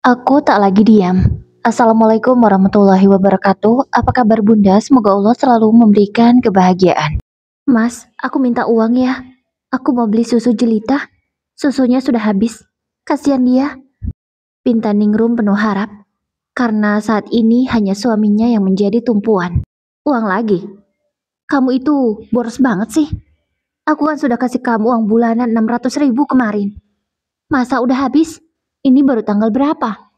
Aku tak lagi diam. Assalamualaikum warahmatullahi wabarakatuh. Apa kabar Bunda? Semoga Allah selalu memberikan kebahagiaan. Mas, aku minta uang ya. Aku mau beli susu jelita. Susunya sudah habis. Kasihan dia. Pinta Ningrum penuh harap. Karena saat ini hanya suaminya yang menjadi tumpuan. Uang lagi? Kamu itu boros banget sih. Aku kan sudah kasih kamu uang bulanan 600.000 kemarin. Masa udah habis? Ini baru tanggal berapa?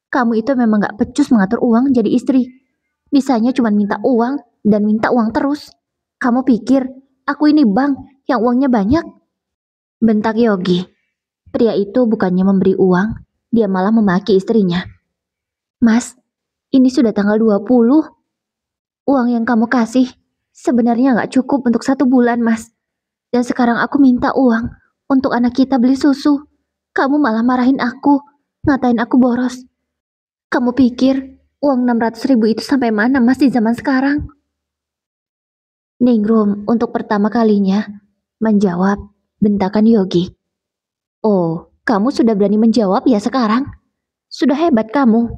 Kamu itu memang gak becus mengatur uang jadi istri. Bisanya cuma minta uang dan minta uang terus. Kamu pikir aku ini bank yang uangnya banyak? Bentak Yogi. Pria itu bukannya memberi uang, dia malah memaki istrinya. Mas, ini sudah tanggal 20. Uang yang kamu kasih sebenarnya gak cukup untuk 1 bulan, Mas. Dan sekarang aku minta uang untuk anak kita beli susu. Kamu malah marahin aku, ngatain aku boros. Kamu pikir uang 600.000 itu sampai mana, Mas, di zaman sekarang? Ningrum untuk pertama kalinya menjawab bentakan Yogi. Oh, kamu sudah berani menjawab ya sekarang? Sudah hebat kamu,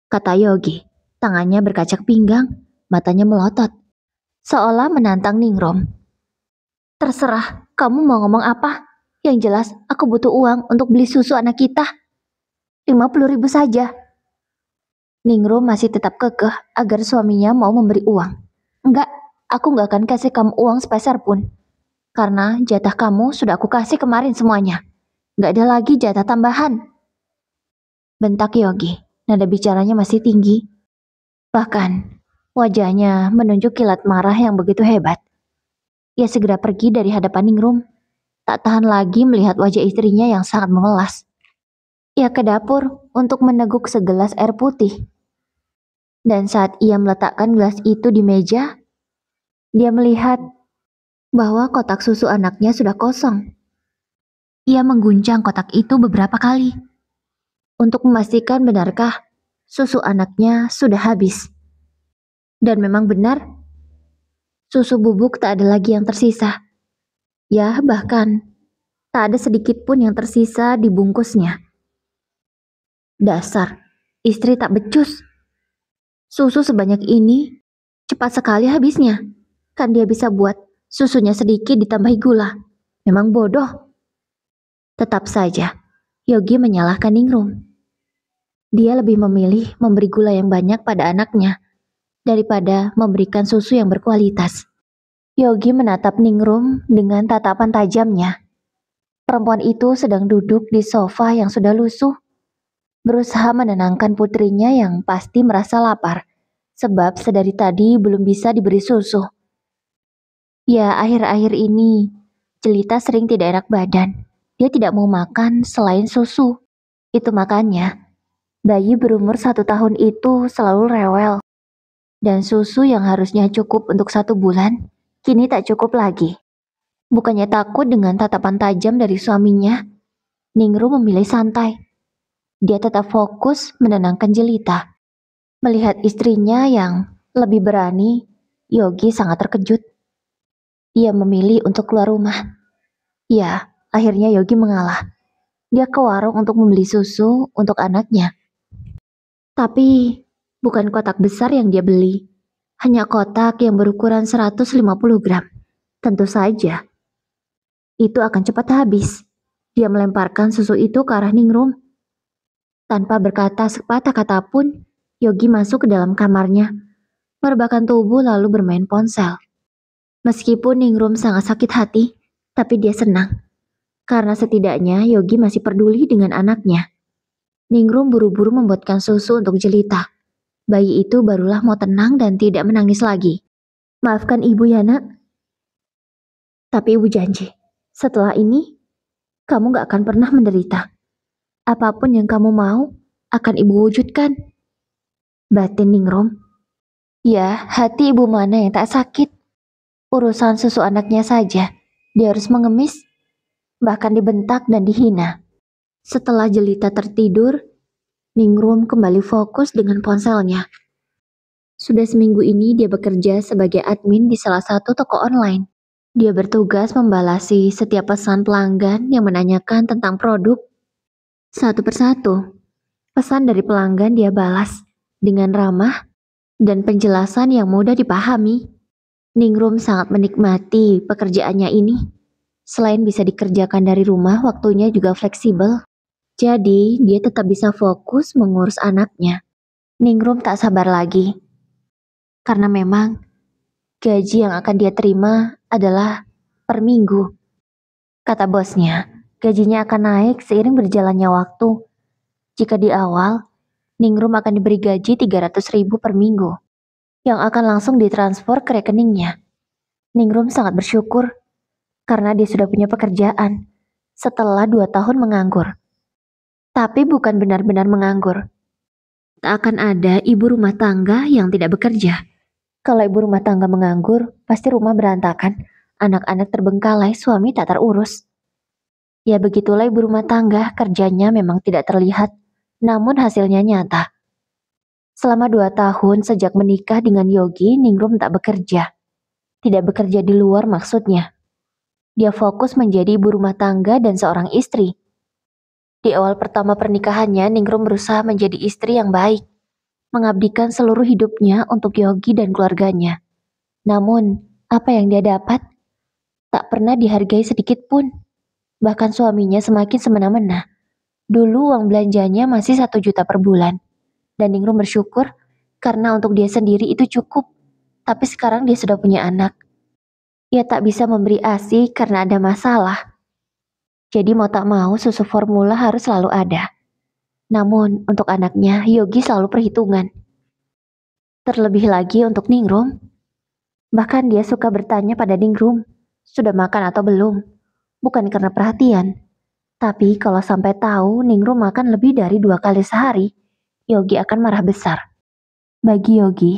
kata Yogi. Tangannya berkacak pinggang, matanya melotot, seolah menantang Ningrum. Terserah, kamu mau ngomong apa? Yang jelas, aku butuh uang untuk beli susu anak kita. 50.000 saja. Ningrum masih tetap kekeh agar suaminya mau memberi uang. Enggak, aku nggak akan kasih kamu uang sepeser pun. Karena jatah kamu sudah aku kasih kemarin semuanya. Nggak ada lagi jatah tambahan. Bentak Yogi, nada bicaranya masih tinggi. Bahkan, wajahnya menunjuk kilat marah yang begitu hebat. Ia segera pergi dari hadapan Ningrum. Tak tahan lagi melihat wajah istrinya yang sangat memelas. Ia ke dapur untuk meneguk segelas air putih. Dan saat ia meletakkan gelas itu di meja, dia melihat bahwa kotak susu anaknya sudah kosong. Ia mengguncang kotak itu beberapa kali untuk memastikan benarkah susu anaknya sudah habis. Dan memang benar, susu bubuk tak ada lagi yang tersisa. Ya, bahkan tak ada sedikit pun yang tersisa di bungkusnya. Dasar, istri tak becus. Susu sebanyak ini cepat sekali habisnya. Kan dia bisa buat susunya sedikit ditambahi gula. Memang bodoh. Tetap saja, Yogi menyalahkan Ningrum. Dia lebih memilih memberi gula yang banyak pada anaknya daripada memberikan susu yang berkualitas. Yogi menatap Ningrum dengan tatapan tajamnya. Perempuan itu sedang duduk di sofa yang sudah lusuh, berusaha menenangkan putrinya yang pasti merasa lapar, sebab sedari tadi belum bisa diberi susu. Ya, akhir-akhir ini, Jelita sering tidak enak badan. Dia tidak mau makan selain susu. Itu makanya, bayi berumur 1 tahun itu selalu rewel. Dan susu yang harusnya cukup untuk 1 bulan, kini tak cukup lagi. Bukannya takut dengan tatapan tajam dari suaminya, Ningrum memilih santai. Dia tetap fokus menenangkan Jelita. Melihat istrinya yang lebih berani, Yogi sangat terkejut. Ia memilih untuk keluar rumah. Ya, akhirnya Yogi mengalah. Dia ke warung untuk membeli susu untuk anaknya. Tapi bukan kotak besar yang dia beli, hanya kotak yang berukuran 150 gram. Tentu saja, itu akan cepat habis. Dia melemparkan susu itu ke arah Ningrum. Tanpa berkata sepatah kata pun, Yogi masuk ke dalam kamarnya, merebahkan tubuh lalu bermain ponsel. Meskipun Ningrum sangat sakit hati, tapi dia senang. Karena setidaknya Yogi masih peduli dengan anaknya. Ningrum buru-buru membuatkan susu untuk Jelita. Bayi itu barulah mau tenang dan tidak menangis lagi. Maafkan ibu ya nak. Tapi ibu janji, setelah ini, kamu gak akan pernah menderita. Apapun yang kamu mau, akan ibu wujudkan. Batin Ningrum. Ya, hati ibu mana yang tak sakit? Urusan susu anaknya saja, dia harus mengemis, bahkan dibentak dan dihina. Setelah Jelita tertidur, Ningrum kembali fokus dengan ponselnya. Sudah seminggu ini dia bekerja sebagai admin di salah satu toko online. Dia bertugas membalasi setiap pesan pelanggan yang menanyakan tentang produk satu persatu. Pesan dari pelanggan dia balas dengan ramah dan penjelasan yang mudah dipahami. Ningrum sangat menikmati pekerjaannya ini. Selain bisa dikerjakan dari rumah, waktunya juga fleksibel. Jadi, dia tetap bisa fokus mengurus anaknya. Ningrum tak sabar lagi. Karena memang gaji yang akan dia terima adalah per minggu. Kata bosnya, gajinya akan naik seiring berjalannya waktu. Jika di awal, Ningrum akan diberi gaji 300.000 per minggu, yang akan langsung ditransfer ke rekeningnya. Ningrum sangat bersyukur, karena dia sudah punya pekerjaan, setelah 2 tahun menganggur. Tapi bukan benar-benar menganggur. Tak akan ada ibu rumah tangga yang tidak bekerja. Kalau ibu rumah tangga menganggur, pasti rumah berantakan, anak-anak terbengkalai, suami tak terurus. Ya begitulah ibu rumah tangga, kerjanya memang tidak terlihat, namun hasilnya nyata. Selama 2 tahun sejak menikah dengan Yogi, Ningrum tak bekerja. Tidak bekerja di luar maksudnya. Dia fokus menjadi ibu rumah tangga dan seorang istri. Di awal pertama pernikahannya, Ningrum berusaha menjadi istri yang baik, mengabdikan seluruh hidupnya untuk Yogi dan keluarganya. Namun, apa yang dia dapat? Tak pernah dihargai sedikit pun. Bahkan suaminya semakin semena-mena. Dulu uang belanjanya masih 1 juta per bulan. Dan Ningrum bersyukur karena untuk dia sendiri itu cukup. Tapi sekarang dia sudah punya anak. Ia tak bisa memberi ASI karena ada masalah. Jadi mau tak mau susu formula harus selalu ada. Namun untuk anaknya Yogi selalu perhitungan. Terlebih lagi untuk Ningrum. Bahkan dia suka bertanya pada Ningrum, sudah makan atau belum? Bukan karena perhatian. Tapi kalau sampai tahu Ningrum makan lebih dari 2 kali sehari, Yogi akan marah besar. Bagi Yogi,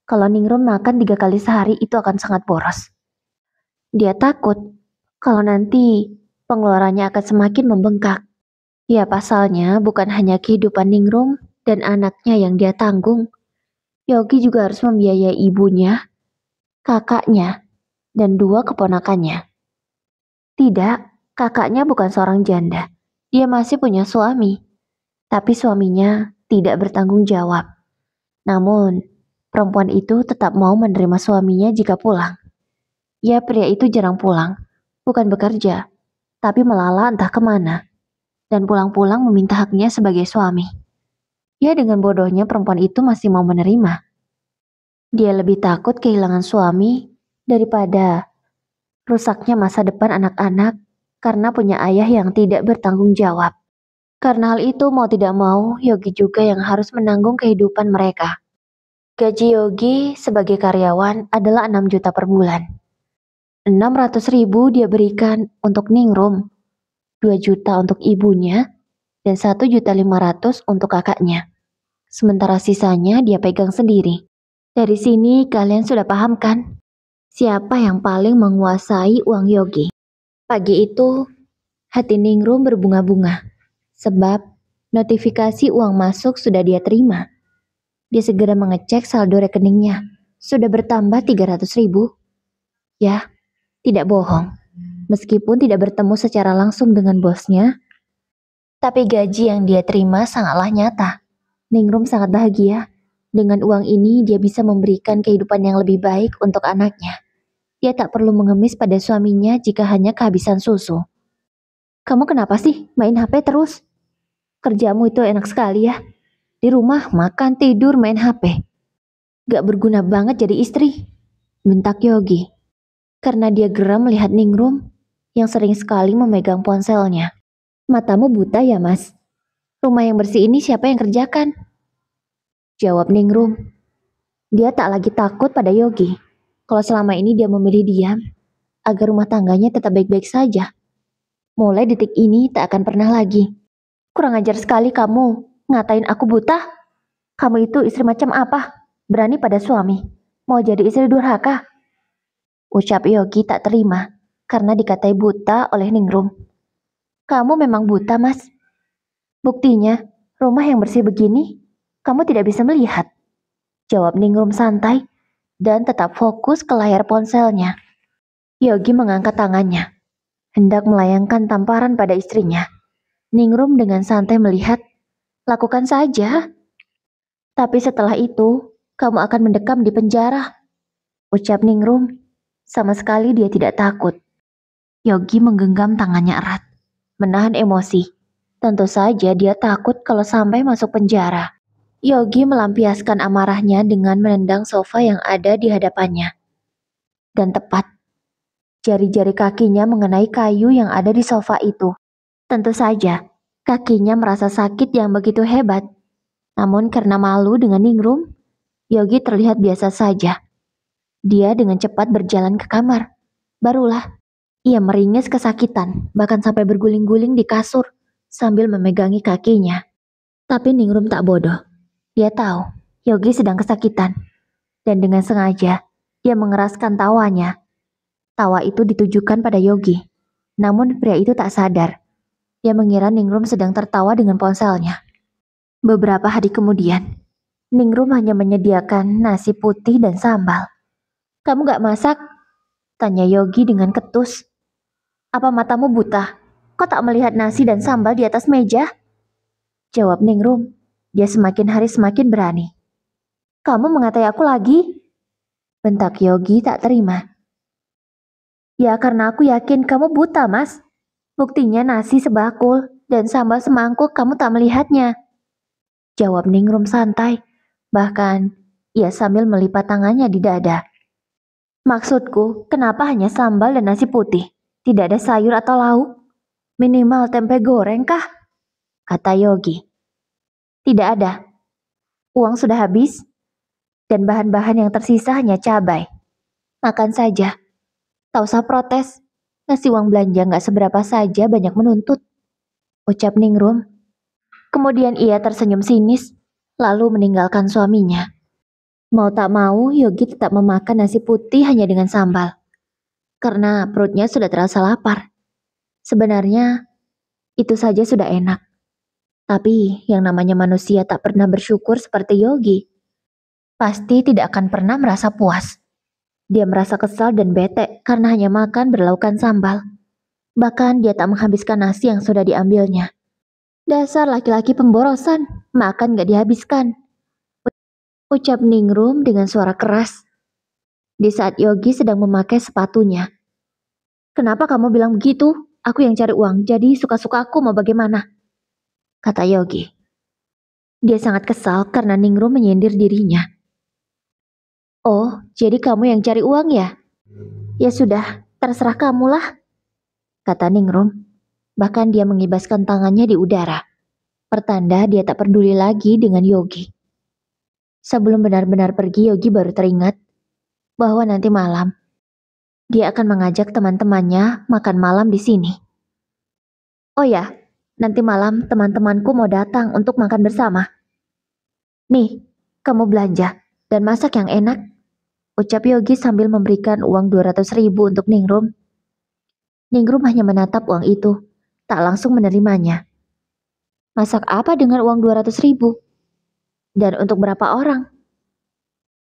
kalau Ningrum makan 3 kali sehari itu akan sangat boros. Dia takut kalau nanti pengeluarannya akan semakin membengkak. Ya pasalnya bukan hanya kehidupan Ningrum dan anaknya yang dia tanggung. Yogi juga harus membiayai ibunya, kakaknya, dan 2 keponakannya. Tidak, kakaknya bukan seorang janda. Dia masih punya suami. Tapi suaminya tidak bertanggung jawab. Namun, perempuan itu tetap mau menerima suaminya jika pulang. Ya, pria itu jarang pulang. Bukan bekerja, tapi melala entah kemana. Dan pulang-pulang meminta haknya sebagai suami. Ya, dengan bodohnya perempuan itu masih mau menerima. Dia lebih takut kehilangan suami daripada rusaknya masa depan anak-anak karena punya ayah yang tidak bertanggung jawab. Karena hal itu mau tidak mau, Yogi juga yang harus menanggung kehidupan mereka. Gaji Yogi sebagai karyawan adalah 6 juta per bulan. 600.000 dia berikan untuk Ningrum, 2 juta untuk ibunya, dan 1.500.000 untuk kakaknya. Sementara sisanya dia pegang sendiri. Dari sini kalian sudah paham kan? Siapa yang paling menguasai uang Yogi? Pagi itu, hati Ningrum berbunga-bunga. Sebab notifikasi uang masuk sudah dia terima. Dia segera mengecek saldo rekeningnya. Sudah bertambah 300.000. Ya, tidak bohong. Meskipun tidak bertemu secara langsung dengan bosnya, tapi gaji yang dia terima sangatlah nyata. Ningrum sangat bahagia. Dengan uang ini dia bisa memberikan kehidupan yang lebih baik untuk anaknya. Dia tak perlu mengemis pada suaminya jika hanya kehabisan susu. Kamu kenapa sih main HP terus? Kerjamu itu enak sekali ya. Di rumah makan, tidur, main HP. Gak berguna banget jadi istri. Bentak Yogi. Karena dia geram melihat Ningrum yang sering sekali memegang ponselnya. Matamu buta ya mas? Rumah yang bersih ini siapa yang kerjakan? Jawab Ningrum. Dia tak lagi takut pada Yogi. Kalau selama ini dia memilih diam, agar rumah tangganya tetap baik-baik saja. Mulai detik ini tak akan pernah lagi. Kurang ajar sekali kamu, ngatain aku buta. Kamu itu istri macam apa? Berani pada suami. Mau jadi istri durhaka? Ucap Yogi tak terima, karena dikatai buta oleh Ningrum. Kamu memang buta mas. Buktinya, rumah yang bersih begini, kamu tidak bisa melihat. Jawab Ningrum santai, dan tetap fokus ke layar ponselnya. Yogi mengangkat tangannya, hendak melayangkan tamparan pada istrinya. Ningrum dengan santai melihat, Lakukan saja. Tapi setelah itu, kamu akan mendekam di penjara, ucap Ningrum. Sama sekali dia tidak takut. Yogi menggenggam tangannya erat, menahan emosi. Tentu saja dia takut kalau sampai masuk penjara. Yogi melampiaskan amarahnya dengan menendang sofa yang ada di hadapannya. Dan tepat, jari-jari kakinya mengenai kayu yang ada di sofa itu. Tentu saja, kakinya merasa sakit yang begitu hebat. Namun karena malu dengan Ningrum, Yogi terlihat biasa saja. Dia dengan cepat berjalan ke kamar. Barulah, ia meringis kesakitan, bahkan sampai berguling-guling di kasur sambil memegangi kakinya. Tapi Ningrum tak bodoh. Dia tahu Yogi sedang kesakitan. Dan dengan sengaja, dia mengeraskan tawanya. Tawa itu ditujukan pada Yogi. Namun pria itu tak sadar. Dia mengira Ningrum sedang tertawa dengan ponselnya. Beberapa hari kemudian, Ningrum hanya menyediakan nasi putih dan sambal. Kamu gak masak? Tanya Yogi dengan ketus. Apa matamu buta? Kau tak melihat nasi dan sambal di atas meja? Jawab Ningrum. Dia semakin hari semakin berani. Kamu mengatai aku lagi? Bentak Yogi tak terima. Ya karena aku yakin kamu buta, Mas. Buktinya nasi sebakul dan sambal semangkuk kamu tak melihatnya. Jawab Ningrum santai. Bahkan ia sambil melipat tangannya di dada. Maksudku, kenapa hanya sambal dan nasi putih? Tidak ada sayur atau lauk? Minimal tempe goreng kah? Kata Yogi. Tidak ada. Uang sudah habis, dan bahan-bahan yang tersisa hanya cabai. Makan saja. Tak usah protes. Ngasih uang belanja gak seberapa saja banyak menuntut. Ucap Ningrum. Kemudian ia tersenyum sinis, lalu meninggalkan suaminya. Mau tak mau, Yogi tetap memakan nasi putih hanya dengan sambal. Karena perutnya sudah terasa lapar. Sebenarnya, itu saja sudah enak. Tapi yang namanya manusia tak pernah bersyukur seperti Yogi. Pasti tidak akan pernah merasa puas. Dia merasa kesal dan bete karena hanya makan berlaukan sambal. Bahkan dia tak menghabiskan nasi yang sudah diambilnya. Dasar laki-laki pemborosan, makan gak dihabiskan. Ucap Ningrum dengan suara keras. Di saat Yogi sedang memakai sepatunya. Kenapa kamu bilang begitu? Aku yang cari uang, jadi suka-suka aku mau bagaimana? Kata Yogi. Dia sangat kesal karena Ningrum menyindir dirinya. Oh, jadi kamu yang cari uang ya? Ya sudah, terserah kamulah. Kata Ningrum. Bahkan dia mengibaskan tangannya di udara. Pertanda dia tak peduli lagi dengan Yogi. Sebelum benar-benar pergi, Yogi baru teringat bahwa nanti malam dia akan mengajak teman-temannya makan malam di sini. Oh ya, nanti malam teman-temanku mau datang untuk makan bersama. Nih, kamu belanja dan masak yang enak. Ucap Yogi sambil memberikan uang 200.000 untuk Ningrum. Ningrum hanya menatap uang itu, tak langsung menerimanya. Masak apa dengan uang 200.000? Dan untuk berapa orang?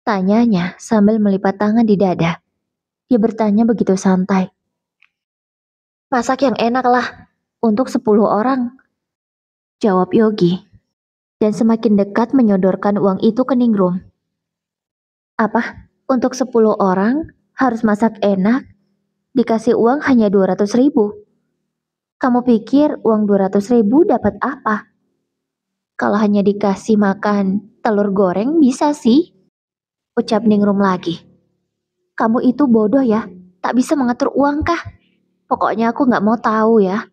Tanyanya sambil melipat tangan di dada. Dia bertanya begitu santai. Masak yang enak lah, untuk 10 orang. Jawab Yogi. Dan semakin dekat menyodorkan uang itu ke Ningrum. Apa? Untuk 10 orang harus masak enak? Dikasih uang hanya 200.000. Kamu pikir uang 200.000 dapat apa? Kalau hanya dikasih makan telur goreng bisa sih. Ucap Ningrum lagi. Kamu itu bodoh ya, tak bisa mengatur uang kah? Pokoknya aku gak mau tahu ya.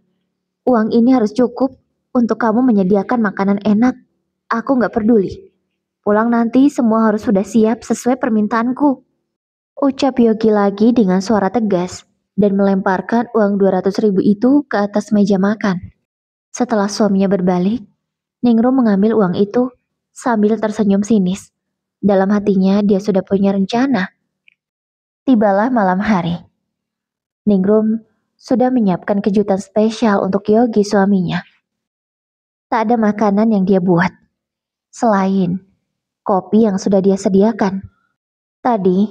Uang ini harus cukup untuk kamu menyediakan makanan enak. Aku gak peduli. Pulang nanti semua harus sudah siap sesuai permintaanku. Ucap Yogi lagi dengan suara tegas dan melemparkan uang 200.000 itu ke atas meja makan. Setelah suaminya berbalik, Ningrum mengambil uang itu sambil tersenyum sinis. Dalam hatinya dia sudah punya rencana. Tibalah malam hari. Ningrum sudah menyiapkan kejutan spesial untuk Yogi suaminya. Tak ada makanan yang dia buat, selain kopi yang sudah dia sediakan. Tadi,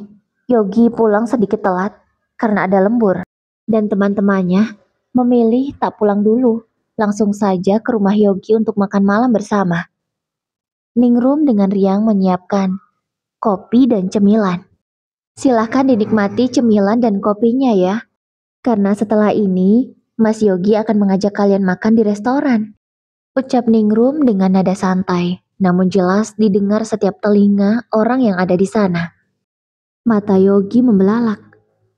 Yogi pulang sedikit telat karena ada lembur, dan teman-temannya memilih tak pulang dulu langsung saja ke rumah Yogi untuk makan malam bersama. Ningrum dengan riang menyiapkan kopi dan cemilan. Silahkan dinikmati cemilan dan kopinya ya. Karena setelah ini, Mas Yogi akan mengajak kalian makan di restoran. Ucap Ningrum dengan nada santai, namun jelas didengar setiap telinga orang yang ada di sana. Mata Yogi membelalak,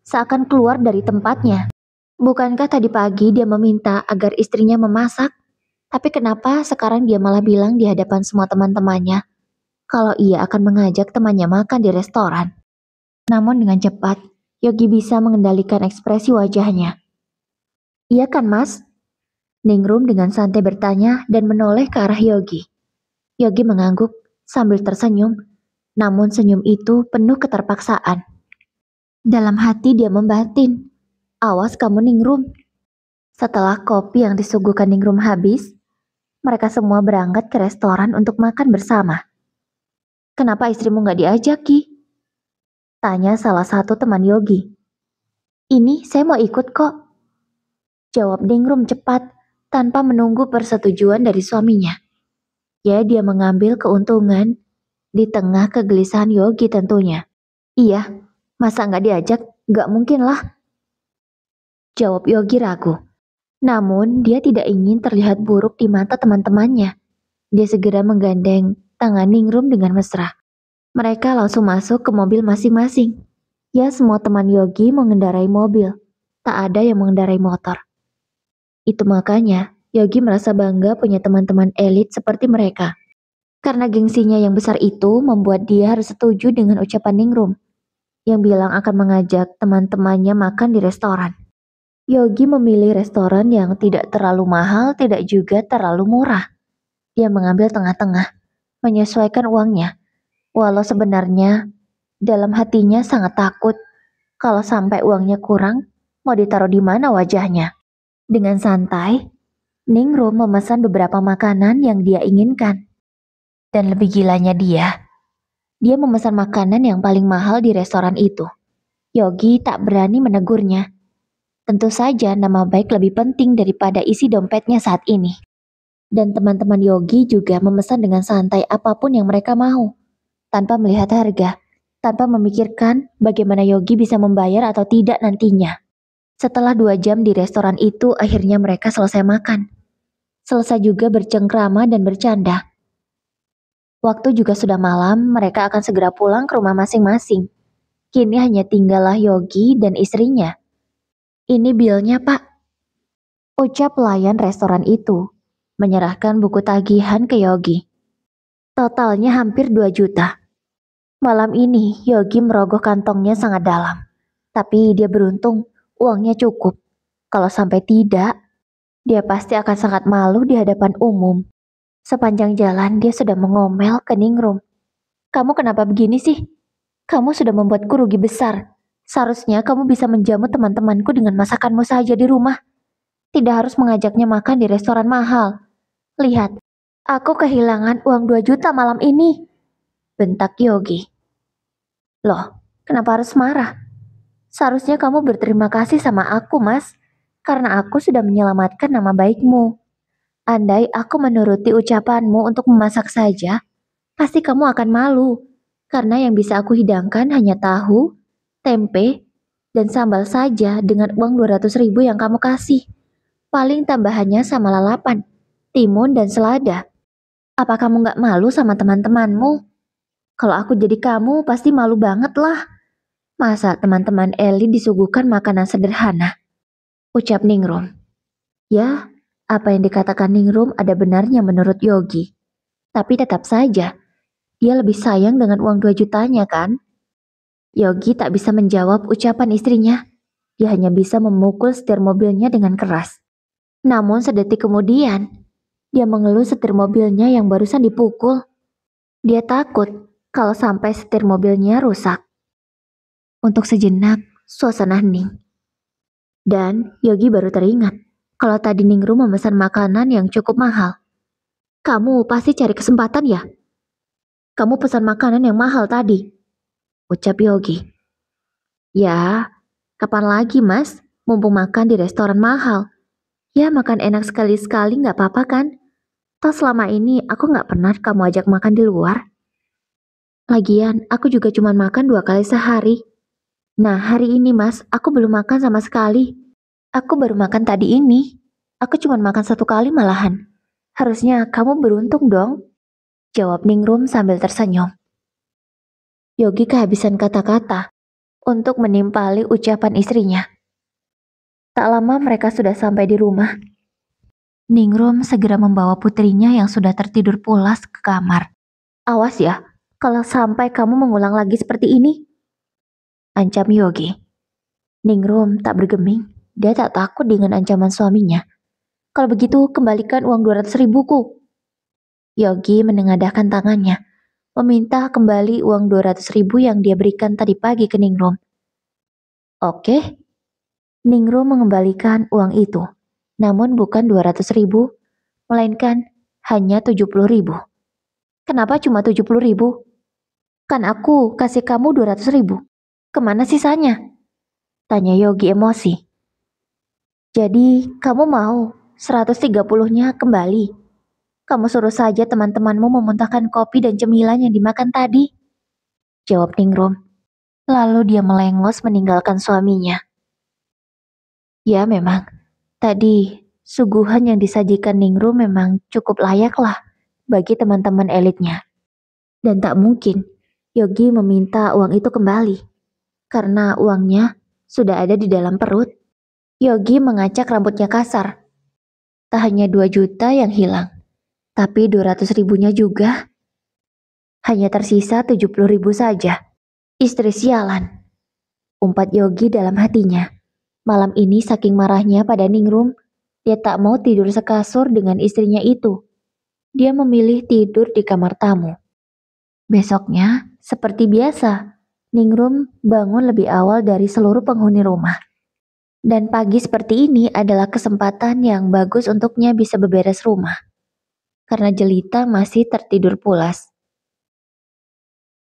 seakan keluar dari tempatnya. Bukankah tadi pagi dia meminta agar istrinya memasak? Tapi kenapa sekarang dia malah bilang di hadapan semua teman-temannya kalau ia akan mengajak temannya makan di restoran? Namun dengan cepat, Yogi bisa mengendalikan ekspresi wajahnya. Iya kan mas? Ningrum dengan santai bertanya dan menoleh ke arah Yogi. Yogi mengangguk sambil tersenyum, namun senyum itu penuh keterpaksaan. Dalam hati dia membatin, awas kamu Ningrum. Setelah kopi yang disuguhkan Ningrum habis, mereka semua berangkat ke restoran untuk makan bersama. Kenapa istrimu gak diajak, Ki? Tanya salah satu teman Yogi. Ini saya mau ikut kok. Jawab Ningrum cepat, tanpa menunggu persetujuan dari suaminya. Ya, dia mengambil keuntungan di tengah kegelisahan Yogi tentunya. Iya, masa gak diajak? Gak mungkin lah. Jawab Yogi ragu. Namun, dia tidak ingin terlihat buruk di mata teman-temannya. Dia segera menggandeng tangan Ningrum dengan mesra. Mereka langsung masuk ke mobil masing-masing. Ya, semua teman Yogi mengendarai mobil. Tak ada yang mengendarai motor. Itu makanya, Yogi merasa bangga punya teman-teman elit seperti mereka. Karena gengsinya yang besar itu membuat dia harus setuju dengan ucapan Ningrum, yang bilang akan mengajak teman-temannya makan di restoran. Yogi memilih restoran yang tidak terlalu mahal, tidak juga terlalu murah. Dia mengambil tengah-tengah, menyesuaikan uangnya. Walau sebenarnya, dalam hatinya sangat takut kalau sampai uangnya kurang, mau ditaruh di mana wajahnya. Dengan santai, Ningrum memesan beberapa makanan yang dia inginkan. Dan lebih gilanya dia memesan makanan yang paling mahal di restoran itu. Yogi tak berani menegurnya. Tentu saja nama baik lebih penting daripada isi dompetnya saat ini. Dan teman-teman Yogi juga memesan dengan santai apapun yang mereka mau, tanpa melihat harga, tanpa memikirkan bagaimana Yogi bisa membayar atau tidak nantinya. Setelah 2 jam di restoran itu, akhirnya mereka selesai makan. Selesai juga bercengkrama dan bercanda. Waktu juga sudah malam, mereka akan segera pulang ke rumah masing-masing. Kini hanya tinggallah Yogi dan istrinya. Ini bilnya, Pak. Ucap pelayan restoran itu, menyerahkan buku tagihan ke Yogi. Totalnya hampir 2 juta. Malam ini, Yogi merogoh kantongnya sangat dalam. Tapi dia beruntung, uangnya cukup. Kalau sampai tidak, dia pasti akan sangat malu di hadapan umum. Sepanjang jalan, dia sudah mengomel ke Ningrum. Kamu kenapa begini sih? Kamu sudah membuatku rugi besar. Seharusnya kamu bisa menjamu teman-temanku dengan masakanmu saja di rumah. Tidak harus mengajaknya makan di restoran mahal. Lihat, aku kehilangan uang 2 juta malam ini. Bentak Yogi. Loh, kenapa harus marah? Seharusnya kamu berterima kasih sama aku, Mas. Karena aku sudah menyelamatkan nama baikmu. Andai aku menuruti ucapanmu untuk memasak saja, pasti kamu akan malu. Karena yang bisa aku hidangkan hanya tahu, tempe, dan sambal saja dengan uang 200.000 yang kamu kasih. Paling tambahannya sama lalapan, timun, dan selada. Apa kamu gak malu sama teman-temanmu? Kalau aku jadi kamu, pasti malu banget lah. Masa teman-teman Eli disuguhkan makanan sederhana? Ucap Ningrum. Ya, apa yang dikatakan Ningrum ada benarnya menurut Yogi. Tapi tetap saja, dia lebih sayang dengan uang 2 jutanya kan? Yogi tak bisa menjawab ucapan istrinya. Dia hanya bisa memukul setir mobilnya dengan keras. Namun sedetik kemudian, dia mengeluh setir mobilnya yang barusan dipukul. Dia takut kalau sampai setir mobilnya rusak. Untuk sejenak, suasana hening. Dan Yogi baru teringat kalau tadi Ningrum memesan makanan yang cukup mahal. Kamu pasti cari kesempatan ya? Kamu pesan makanan yang mahal tadi, ucap Yogi. Ya, kapan lagi mas, mumpung makan di restoran mahal. Ya makan enak sekali-sekali nggak apa-apa kan? Toh selama ini aku nggak pernah kamu ajak makan di luar. Lagian, aku juga cuma makan 2 kali sehari. Nah, hari ini mas, aku belum makan sama sekali. Aku baru makan tadi ini. Aku cuma makan 1 kali malahan. Harusnya kamu beruntung dong, jawab Ningrum sambil tersenyum. Yogi kehabisan kata-kata untuk menimpali ucapan istrinya. Tak lama mereka sudah sampai di rumah. Ningrum segera membawa putrinya yang sudah tertidur pulas ke kamar. Awas ya, kalau sampai kamu mengulang lagi seperti ini, ancam Yogi. Ningrum tak bergeming, dia tak takut dengan ancaman suaminya. Kalau begitu, kembalikan uang 200 ribuku. Yogi menengadahkan tangannya, meminta kembali uang 200 ribu yang dia berikan tadi pagi ke Ningrum. Oke, Ningrum mengembalikan uang itu. Namun bukan 200 ribu, melainkan hanya 70 ribu. Kenapa cuma 70 ribu? Kan aku kasih kamu 200 ribu. Kemana sisanya? Tanya Yogi emosi. Jadi kamu mau 130-nya kembali? Kamu suruh saja teman-temanmu memuntahkan kopi dan cemilan yang dimakan tadi. Jawab Ningrum. Lalu dia melengos meninggalkan suaminya. Ya memang, tadi suguhan yang disajikan Ningrum memang cukup layak lah bagi teman-teman elitnya. Dan tak mungkin Yogi meminta uang itu kembali. Karena uangnya sudah ada di dalam perut. Yogi mengacak rambutnya kasar. Tak hanya 2 juta yang hilang, tapi 200 ribunya juga. Hanya tersisa 70 ribu saja. Istri sialan, umpat Yogi dalam hatinya. Malam ini saking marahnya pada Ningrum, dia tak mau tidur sekasur dengan istrinya itu. Dia memilih tidur di kamar tamu. Besoknya, seperti biasa, Ningrum bangun lebih awal dari seluruh penghuni rumah. Dan pagi seperti ini adalah kesempatan yang bagus untuknya bisa beberes rumah. Karena Jelita masih tertidur pulas.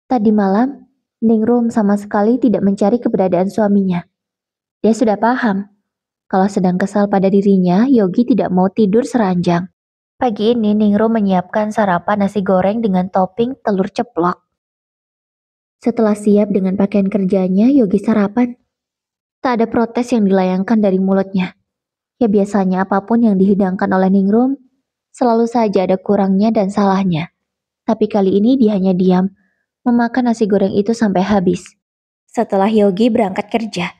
Tadi malam, Ningrum sama sekali tidak mencari keberadaan suaminya. Dia sudah paham, kalau sedang kesal pada dirinya, Yogi tidak mau tidur seranjang. Pagi ini Ningrum menyiapkan sarapan nasi goreng dengan topping telur ceplok. Setelah siap dengan pakaian kerjanya, Yogi sarapan. Tak ada protes yang dilayangkan dari mulutnya. Ya biasanya apapun yang dihidangkan oleh Ningrum, selalu saja ada kurangnya dan salahnya. Tapi kali ini dia hanya diam, memakan nasi goreng itu sampai habis. Setelah Yogi berangkat kerja,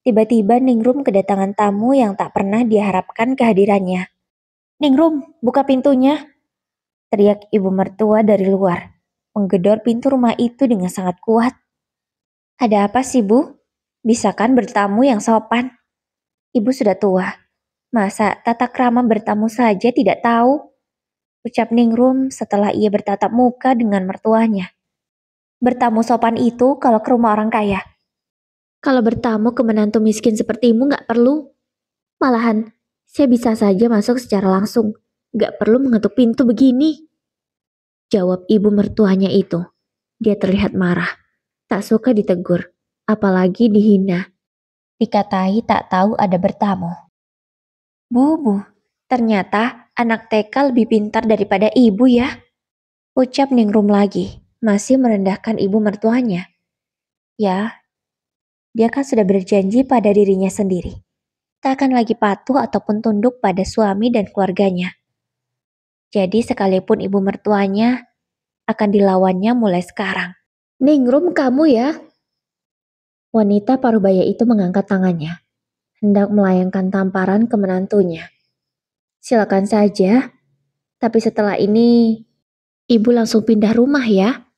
tiba-tiba Ningrum kedatangan tamu yang tak pernah diharapkan kehadirannya. Ningrum, buka pintunya! Teriak ibu mertua dari luar, menggedor pintu rumah itu dengan sangat kuat. Ada apa sih, Bu? Bisa kan bertamu yang sopan? Ibu sudah tua. Masa tata krama bertamu saja tidak tahu? Ucap Ningrum setelah ia bertatap muka dengan mertuanya. Bertamu sopan itu kalau ke rumah orang kaya. Kalau bertamu ke menantu miskin sepertimu nggak perlu. Malahan, saya bisa saja masuk secara langsung. Nggak perlu mengetuk pintu begini. Jawab ibu mertuanya itu. Dia terlihat marah. Tak suka ditegur. Apalagi dihina. Dikatai tak tahu ada bertamu. Bu, ternyata anak TK lebih pintar daripada ibu ya. Ucap Ningrum lagi, masih merendahkan ibu mertuanya. Ya, dia kan sudah berjanji pada dirinya sendiri. Tak akan lagi patuh ataupun tunduk pada suami dan keluarganya. Jadi sekalipun ibu mertuanya akan dilawannya mulai sekarang. Ningrum kamu ya? Wanita parubaya itu mengangkat tangannya, hendak melayangkan tamparan ke menantunya. Silakan saja, tapi setelah ini ibu langsung pindah rumah ya.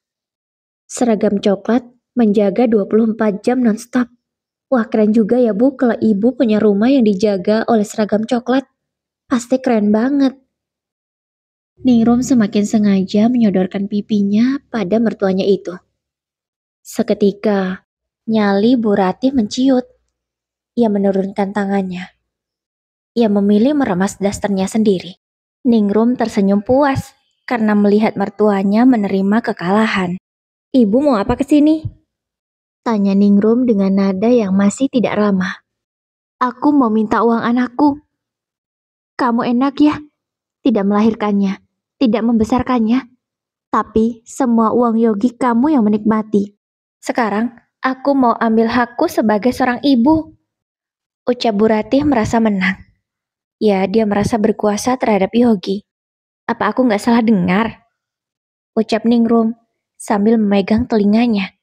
Seragam coklat menjaga 24 jam nonstop. Wah keren juga ya Bu kalau ibu punya rumah yang dijaga oleh seragam coklat. Pasti keren banget. Ningrum semakin sengaja menyodorkan pipinya pada mertuanya itu. Seketika, nyali Bu Ratih menciut. Ia menurunkan tangannya. Ia memilih meremas dasternya sendiri. Ningrum tersenyum puas karena melihat mertuanya menerima kekalahan. Ibu mau apa kesini? Tanya Ningrum dengan nada yang masih tidak ramah. Aku mau minta uang anakku. Kamu enak ya, tidak melahirkannya, tidak membesarkannya, tapi semua uang Yogi kamu yang menikmati. Sekarang, aku mau ambil hakku sebagai seorang ibu. Ucap Bu Ratih merasa menang. Ya, dia merasa berkuasa terhadap Yogi. Apa aku nggak salah dengar? Ucap Ningrum sambil memegang telinganya.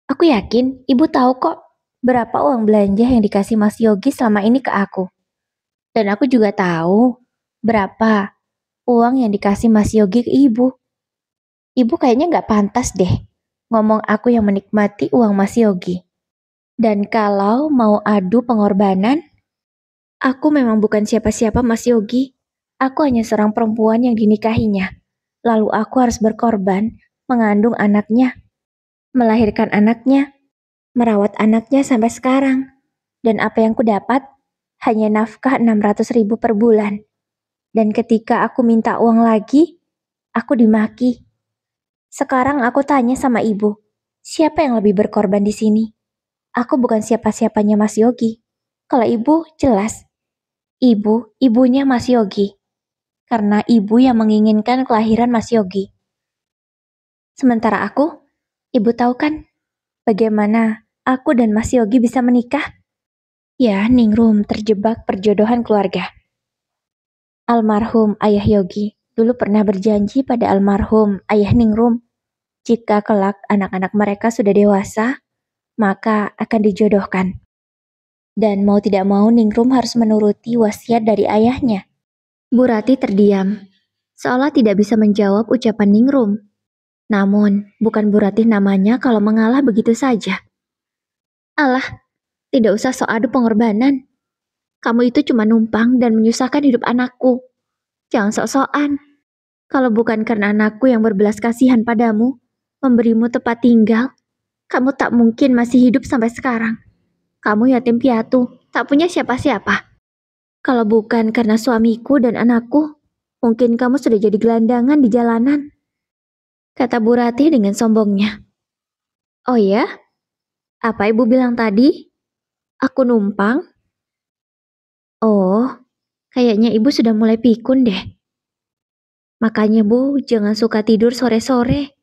Aku yakin ibu tahu kok berapa uang belanja yang dikasih Mas Yogi selama ini ke aku. Dan aku juga tahu berapa uang yang dikasih Mas Yogi ke ibu. Ibu kayaknya nggak pantas deh ngomong aku yang menikmati uang Mas Yogi. Dan kalau mau adu pengorbanan, aku memang bukan siapa-siapa Mas Yogi. Aku hanya seorang perempuan yang dinikahinya. Lalu aku harus berkorban mengandung anaknya, melahirkan anaknya, merawat anaknya sampai sekarang. Dan apa yang kudapat hanya nafkah 600.000 per bulan. Dan ketika aku minta uang lagi, aku dimaki. Sekarang aku tanya sama ibu, siapa yang lebih berkorban di sini? Aku bukan siapa-siapanya Mas Yogi. Kalau ibu, jelas. Ibunya Mas Yogi. Karena ibu yang menginginkan kelahiran Mas Yogi. Sementara aku, ibu tahu kan bagaimana aku dan Mas Yogi bisa menikah? Ya, Ningrum terjebak perjodohan keluarga. Almarhum ayah Yogi dulu pernah berjanji pada almarhum ayah Ningrum, jika kelak anak-anak mereka sudah dewasa, maka akan dijodohkan. Dan mau tidak mau Ningrum harus menuruti wasiat dari ayahnya. Bu Rati terdiam, seolah tidak bisa menjawab ucapan Ningrum. Namun, bukan Bu Rati namanya kalau mengalah begitu saja. Alah, tidak usah sok adu pengorbanan. Kamu itu cuma numpang dan menyusahkan hidup anakku. Jangan sok-sokan. Kalau bukan karena anakku yang berbelas kasihan padamu, memberimu tempat tinggal, kamu tak mungkin masih hidup sampai sekarang. Kamu yatim piatu, tak punya siapa-siapa. Kalau bukan karena suamiku dan anakku, mungkin kamu sudah jadi gelandangan di jalanan. Kata Bu Ratih dengan sombongnya. Oh ya? Apa ibu bilang tadi? Aku numpang? Oh, kayaknya ibu sudah mulai pikun deh. Makanya bu, jangan suka tidur sore-sore.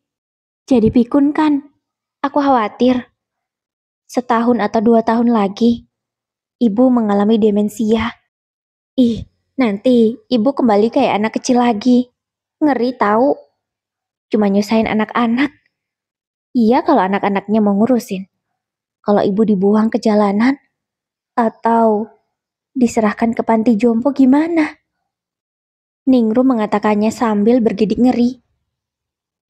Jadi pikun kan? Aku khawatir. Setahun atau 2 tahun lagi, ibu mengalami demensia. Ih, nanti ibu kembali kayak anak kecil lagi. Ngeri tahu. Cuma nyusahin anak-anak. Iya kalau anak-anaknya mau ngurusin. Kalau ibu dibuang ke jalanan, atau diserahkan ke panti jompo gimana? Ningrum mengatakannya sambil bergidik ngeri.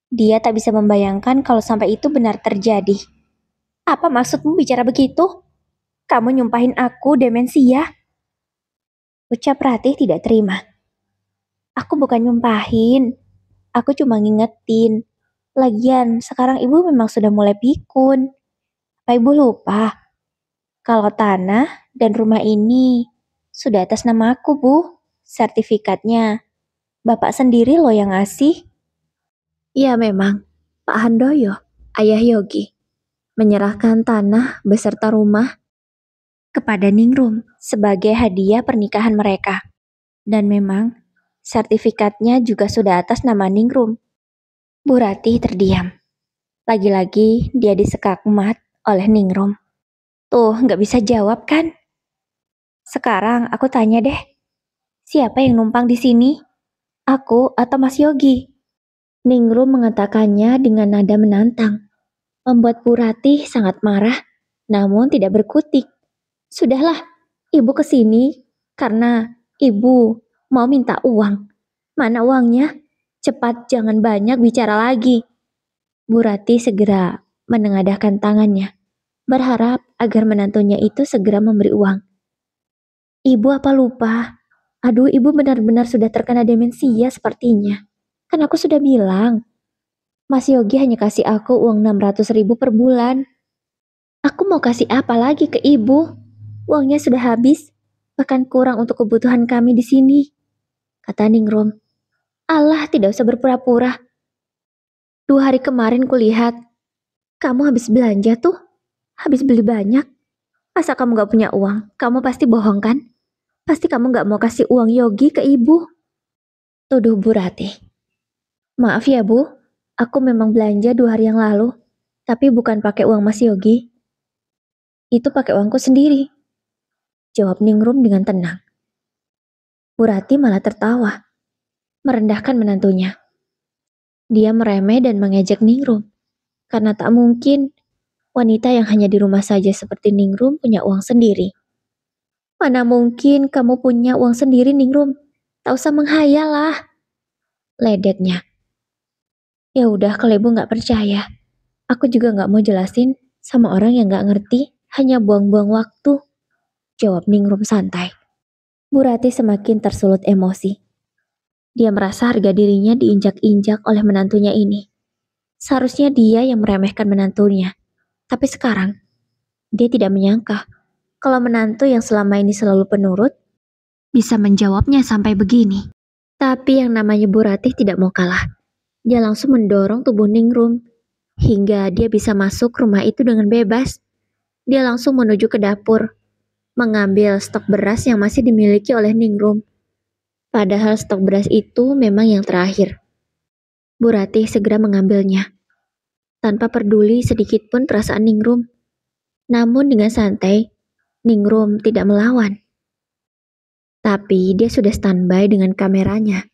Dia tak bisa membayangkan kalau sampai itu benar terjadi. Apa maksudmu bicara begitu? Kamu nyumpahin aku demensia? Ucap Ratih tidak terima. Aku bukan nyumpahin. Aku cuma ngingetin. Lagian, sekarang ibu memang sudah mulai pikun. Apa ibu lupa? Kalau tanah dan rumah ini sudah atas nama aku, Bu. Sertifikatnya. Bapak sendiri loh yang ngasih. Ya memang, Pak Handoyo, ayah Yogi, menyerahkan tanah beserta rumah kepada Ningrum sebagai hadiah pernikahan mereka. Dan memang, sertifikatnya juga sudah atas nama Ningrum. Bu Ratih terdiam. Lagi-lagi dia disekakmat oleh Ningrum. Tuh, nggak bisa jawab kan? Sekarang aku tanya deh, siapa yang numpang di sini? Aku atau Mas Yogi? Ningrum mengatakannya dengan nada menantang, membuat Bu Ratih sangat marah, namun tidak berkutik. Sudahlah, ibu kesini karena ibu mau minta uang. Mana uangnya? Cepat, jangan banyak bicara lagi. Bu Ratih segera menengadahkan tangannya, berharap agar menantunya itu segera memberi uang. Ibu apa lupa? Aduh, ibu benar-benar sudah terkena demensia sepertinya. Kan aku sudah bilang, Mas Yogi hanya kasih aku uang 600.000 per bulan. Aku mau kasih apa lagi ke ibu? Uangnya sudah habis, bahkan kurang untuk kebutuhan kami di sini. Kata Ningrum. Allah, tidak usah berpura-pura. 2 hari kemarin kulihat, kamu habis belanja tuh. Habis beli banyak. Masa kamu gak punya uang? Kamu pasti bohong kan? Pasti kamu gak mau kasih uang Yogi ke ibu. Tuduh Bu Ratih. Maaf ya Bu, aku memang belanja 2 hari yang lalu, tapi bukan pakai uang Mas Yogi. Itu pakai uangku sendiri. Jawab Ningrum dengan tenang. Bu Ratih malah tertawa, merendahkan menantunya. Dia meremeh dan mengejek Ningrum, karena tak mungkin wanita yang hanya di rumah saja seperti Ningrum punya uang sendiri. Mana mungkin kamu punya uang sendiri, Ningrum? Tak usah menghayal lah. Ledeknya. Ya udah kalau ibu gak percaya, aku juga gak mau jelasin sama orang yang gak ngerti, hanya buang-buang waktu. Jawab Ningrum santai. Bu Ratih semakin tersulut emosi. Dia merasa harga dirinya diinjak-injak oleh menantunya ini. Seharusnya dia yang meremehkan menantunya. Tapi sekarang, dia tidak menyangka kalau menantu yang selama ini selalu penurut bisa menjawabnya sampai begini. Tapi yang namanya Bu Ratih tidak mau kalah. Dia langsung mendorong tubuh Ningrum hingga dia bisa masuk rumah itu dengan bebas. Dia langsung menuju ke dapur, mengambil stok beras yang masih dimiliki oleh Ningrum. Padahal stok beras itu memang yang terakhir. Bu Ratih segera mengambilnya, tanpa peduli sedikit pun perasaan Ningrum. Namun dengan santai, Ningrum tidak melawan. Tapi dia sudah standby dengan kameranya.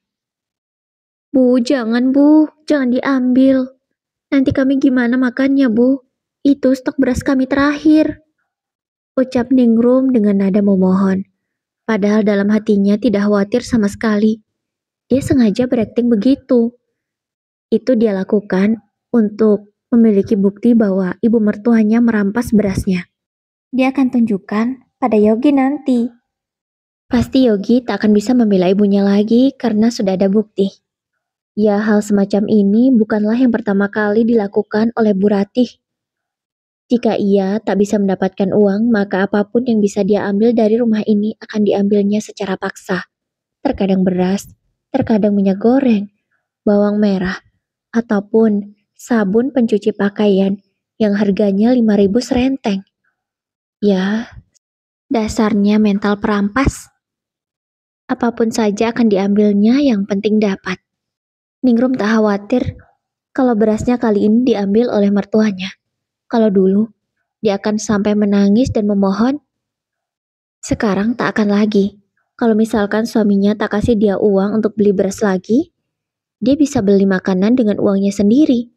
Bu, jangan diambil. Nanti kami gimana makannya, Bu? Itu stok beras kami terakhir. Ucap Ningrum dengan nada memohon. Padahal dalam hatinya tidak khawatir sama sekali. Dia sengaja berakting begitu. Itu dia lakukan untuk memiliki bukti bahwa ibu mertuanya merampas berasnya. Dia akan tunjukkan pada Yogi nanti. Pasti Yogi tak akan bisa membela ibunya lagi karena sudah ada bukti. Ya, hal semacam ini bukanlah yang pertama kali dilakukan oleh Bu Ratih. Jika ia tak bisa mendapatkan uang, maka apapun yang bisa dia ambil dari rumah ini akan diambilnya secara paksa. Terkadang beras, terkadang minyak goreng, bawang merah, ataupun sabun pencuci pakaian yang harganya 5.000 serenteng. Ya, dasarnya mental perampas. Apapun saja akan diambilnya, yang penting dapat. Ningrum tak khawatir kalau berasnya kali ini diambil oleh mertuanya. Kalau dulu, dia akan sampai menangis dan memohon. Sekarang tak akan lagi. Kalau misalkan suaminya tak kasih dia uang untuk beli beras lagi, dia bisa beli makanan dengan uangnya sendiri.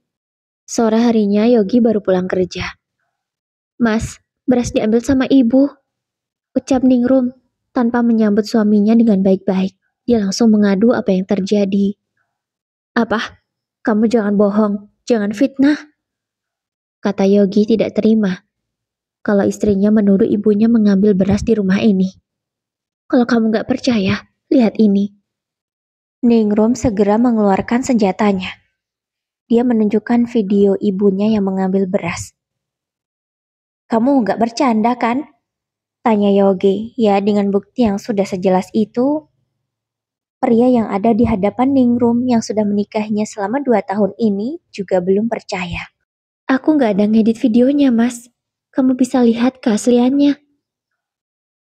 Sore harinya Yogi baru pulang kerja. Mas, beras diambil sama ibu. Ucap Ningrum tanpa menyambut suaminya dengan baik-baik. Dia langsung mengadu apa yang terjadi. Apa? Kamu jangan bohong, jangan fitnah. Kata Yogi tidak terima kalau istrinya menuduh ibunya mengambil beras di rumah ini. Kalau kamu gak percaya, lihat ini. Ningrum segera mengeluarkan senjatanya. Dia menunjukkan video ibunya yang mengambil beras. Kamu gak bercanda kan? Tanya Yogi. Ya, dengan bukti yang sudah sejelas itu, pria yang ada di hadapan Ningrum yang sudah menikahinya selama 2 tahun ini juga belum percaya. Aku gak ada ngedit videonya, Mas. Kamu bisa lihat keasliannya.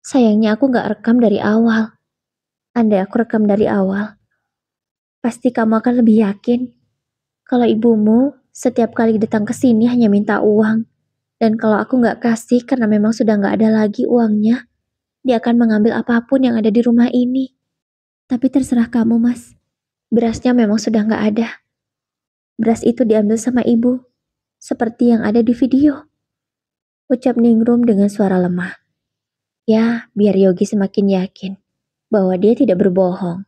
Sayangnya aku gak rekam dari awal. Andai aku rekam dari awal, pasti kamu akan lebih yakin kalau ibumu setiap kali datang ke sini hanya minta uang. Dan kalau aku gak kasih karena memang sudah gak ada lagi uangnya, dia akan mengambil apapun yang ada di rumah ini. Tapi terserah kamu, Mas. Berasnya memang sudah gak ada. Beras itu diambil sama ibu, seperti yang ada di video. Ucap Ningrum dengan suara lemah. Ya, biar Yogi semakin yakin bahwa dia tidak berbohong.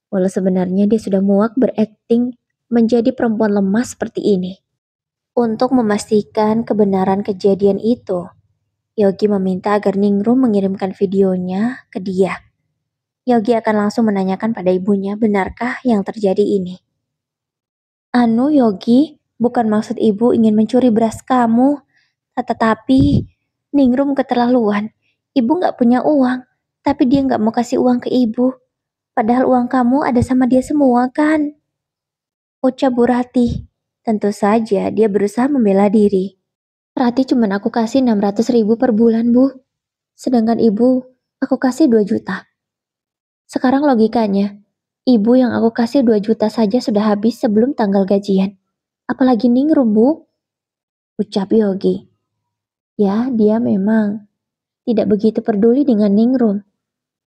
Walau sebenarnya dia sudah muak berakting menjadi perempuan lemah seperti ini. Untuk memastikan kebenaran kejadian itu, Yogi meminta agar Ningrum mengirimkan videonya ke dia. Yogi akan langsung menanyakan pada ibunya, benarkah yang terjadi ini? Anu Yogi, bukan maksud ibu ingin mencuri beras kamu. Tetapi, Ningrum keterlaluan. Ibu gak punya uang, tapi dia gak mau kasih uang ke ibu. Padahal uang kamu ada sama dia semua kan? Ucap Bu Ratih. Tentu saja dia berusaha membela diri. Ratih cuman aku kasih 600.000 per bulan, Bu. Sedangkan ibu, aku kasih 2 juta. Sekarang logikanya, ibu yang aku kasih 2 juta saja sudah habis sebelum tanggal gajian. Apalagi Ningrum, Bu, ucap Yogi. Ya, dia memang tidak begitu peduli dengan Ningrum.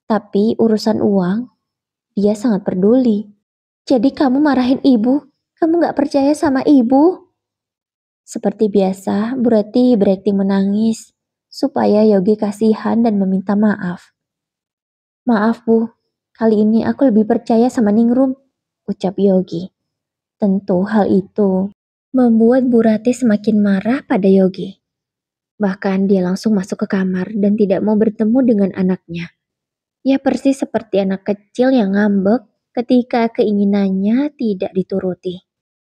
Tapi urusan uang, dia sangat peduli. Jadi kamu marahin ibu? Kamu gak percaya sama ibu? Seperti biasa, Bu Reti berakting menangis supaya Yogi kasihan dan meminta maaf. Maaf Bu, kali ini aku lebih percaya sama Ningrum, ucap Yogi. Tentu hal itu membuat Bu Rati semakin marah pada Yogi. Bahkan dia langsung masuk ke kamar dan tidak mau bertemu dengan anaknya. Ia persis seperti anak kecil yang ngambek ketika keinginannya tidak dituruti.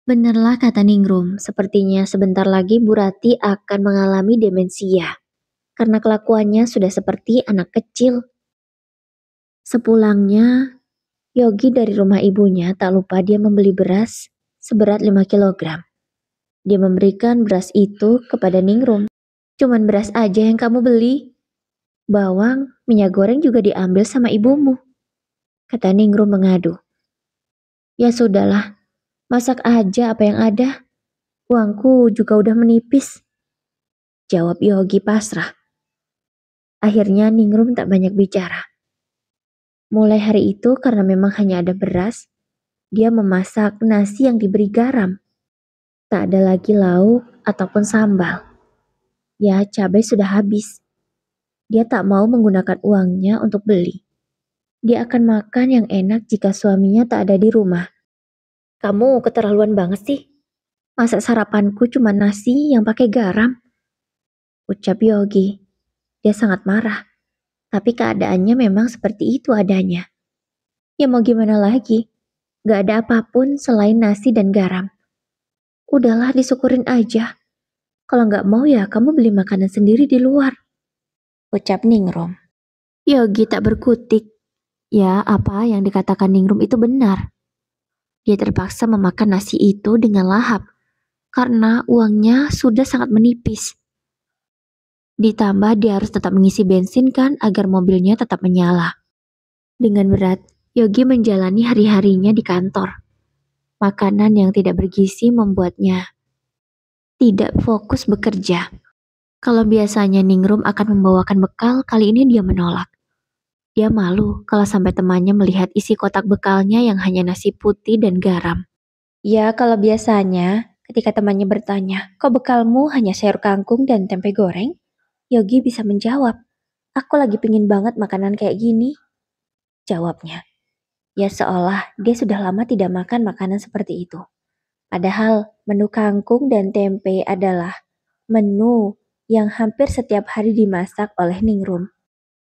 Benarlah kata Ningrum, sepertinya sebentar lagi Bu Rati akan mengalami demensia. Karena kelakuannya sudah seperti anak kecil. Sepulangnya, Yogi dari rumah ibunya tak lupa dia membeli beras seberat 5 kilogram. Dia memberikan beras itu kepada Ningrum. Cuman beras aja yang kamu beli. Bawang, minyak goreng juga diambil sama ibumu. Kata Ningrum mengadu. Ya sudahlah, masak aja apa yang ada. Uangku juga udah menipis. Jawab Yogi pasrah. Akhirnya Ningrum tak banyak bicara. Mulai hari itu karena memang hanya ada beras, dia memasak nasi yang diberi garam. Tak ada lagi lauk ataupun sambal. Ya, cabai sudah habis. Dia tak mau menggunakan uangnya untuk beli. Dia akan makan yang enak jika suaminya tak ada di rumah. Kamu keterlaluan banget sih. Masa sarapanku cuma nasi yang pakai garam? Ucap Yogi. Dia sangat marah. Tapi keadaannya memang seperti itu adanya. Ya mau gimana lagi? Gak ada apapun selain nasi dan garam. Udahlah disyukurin aja. Kalau gak mau ya kamu beli makanan sendiri di luar. Ucap Ningrum. Yogi tak berkutik. Ya apa yang dikatakan Ningrum itu benar. Dia terpaksa memakan nasi itu dengan lahap. Karena uangnya sudah sangat menipis. Ditambah dia harus tetap mengisi bensin kan agar mobilnya tetap menyala. Dengan berat, Yogi menjalani hari-harinya di kantor. Makanan yang tidak bergizi membuatnya tidak fokus bekerja. Kalau biasanya Ningrum akan membawakan bekal, kali ini dia menolak. Dia malu kalau sampai temannya melihat isi kotak bekalnya yang hanya nasi putih dan garam. Ya kalau biasanya ketika temannya bertanya, kok bekalmu hanya sayur kangkung dan tempe goreng? Yogi bisa menjawab, aku lagi pingin banget makanan kayak gini. Jawabnya. Ya seolah dia sudah lama tidak makan makanan seperti itu. Padahal menu kangkung dan tempe adalah menu yang hampir setiap hari dimasak oleh Ningrum.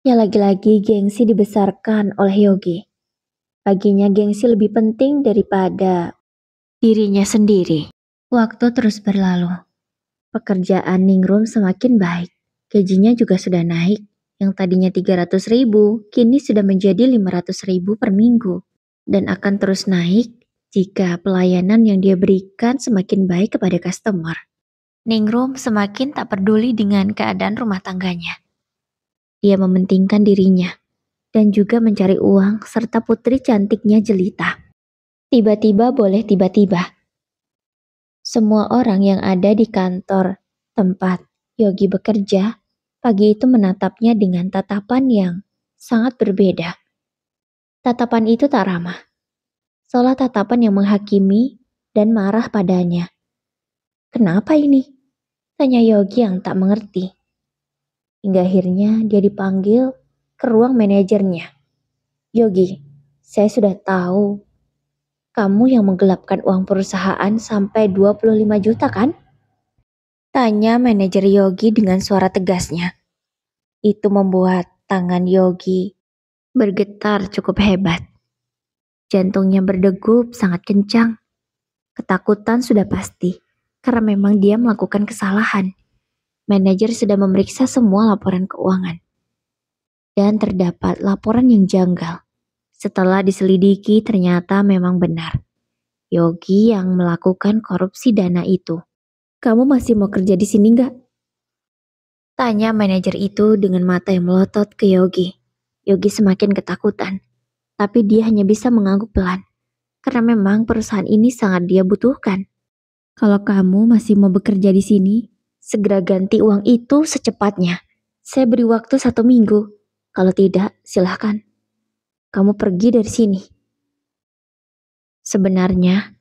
Ya lagi-lagi gengsi dibesarkan oleh Yogi. Baginya gengsi lebih penting daripada dirinya sendiri. Waktu terus berlalu. Pekerjaan Ningrum semakin baik. Gajinya juga sudah naik. Yang tadinya 300.000, kini sudah menjadi 500.000 per minggu. Dan akan terus naik jika pelayanan yang dia berikan semakin baik kepada customer. Ningrum semakin tak peduli dengan keadaan rumah tangganya. Dia mementingkan dirinya dan juga mencari uang serta putri cantiknya Jelita. Tiba-tiba boleh tiba-tiba. Semua orang yang ada di kantor tempat Yogi bekerja, pagi itu menatapnya dengan tatapan yang sangat berbeda. Tatapan itu tak ramah. Seolah tatapan yang menghakimi dan marah padanya. Kenapa ini? Tanya Yogi yang tak mengerti. Hingga akhirnya dia dipanggil ke ruang manajernya. Yogi, saya sudah tahu kamu yang menggelapkan uang perusahaan sampai 25 juta kan? Tanya manajer Yogi dengan suara tegasnya. Itu membuat tangan Yogi bergetar cukup hebat. Jantungnya berdegup sangat kencang. Ketakutan sudah pasti, karena memang dia melakukan kesalahan. Manajer sudah memeriksa semua laporan keuangan. Dan terdapat laporan yang janggal. Setelah diselidiki ternyata memang benar. Yogi yang melakukan korupsi dana itu. Kamu masih mau kerja di sini nggak? Tanya manajer itu dengan mata yang melotot ke Yogi. Yogi semakin ketakutan. Tapi dia hanya bisa mengangguk pelan, karena memang perusahaan ini sangat dia butuhkan. Kalau kamu masih mau bekerja di sini, segera ganti uang itu secepatnya. Saya beri waktu 1 minggu. Kalau tidak, silahkan. Kamu pergi dari sini. Sebenarnya,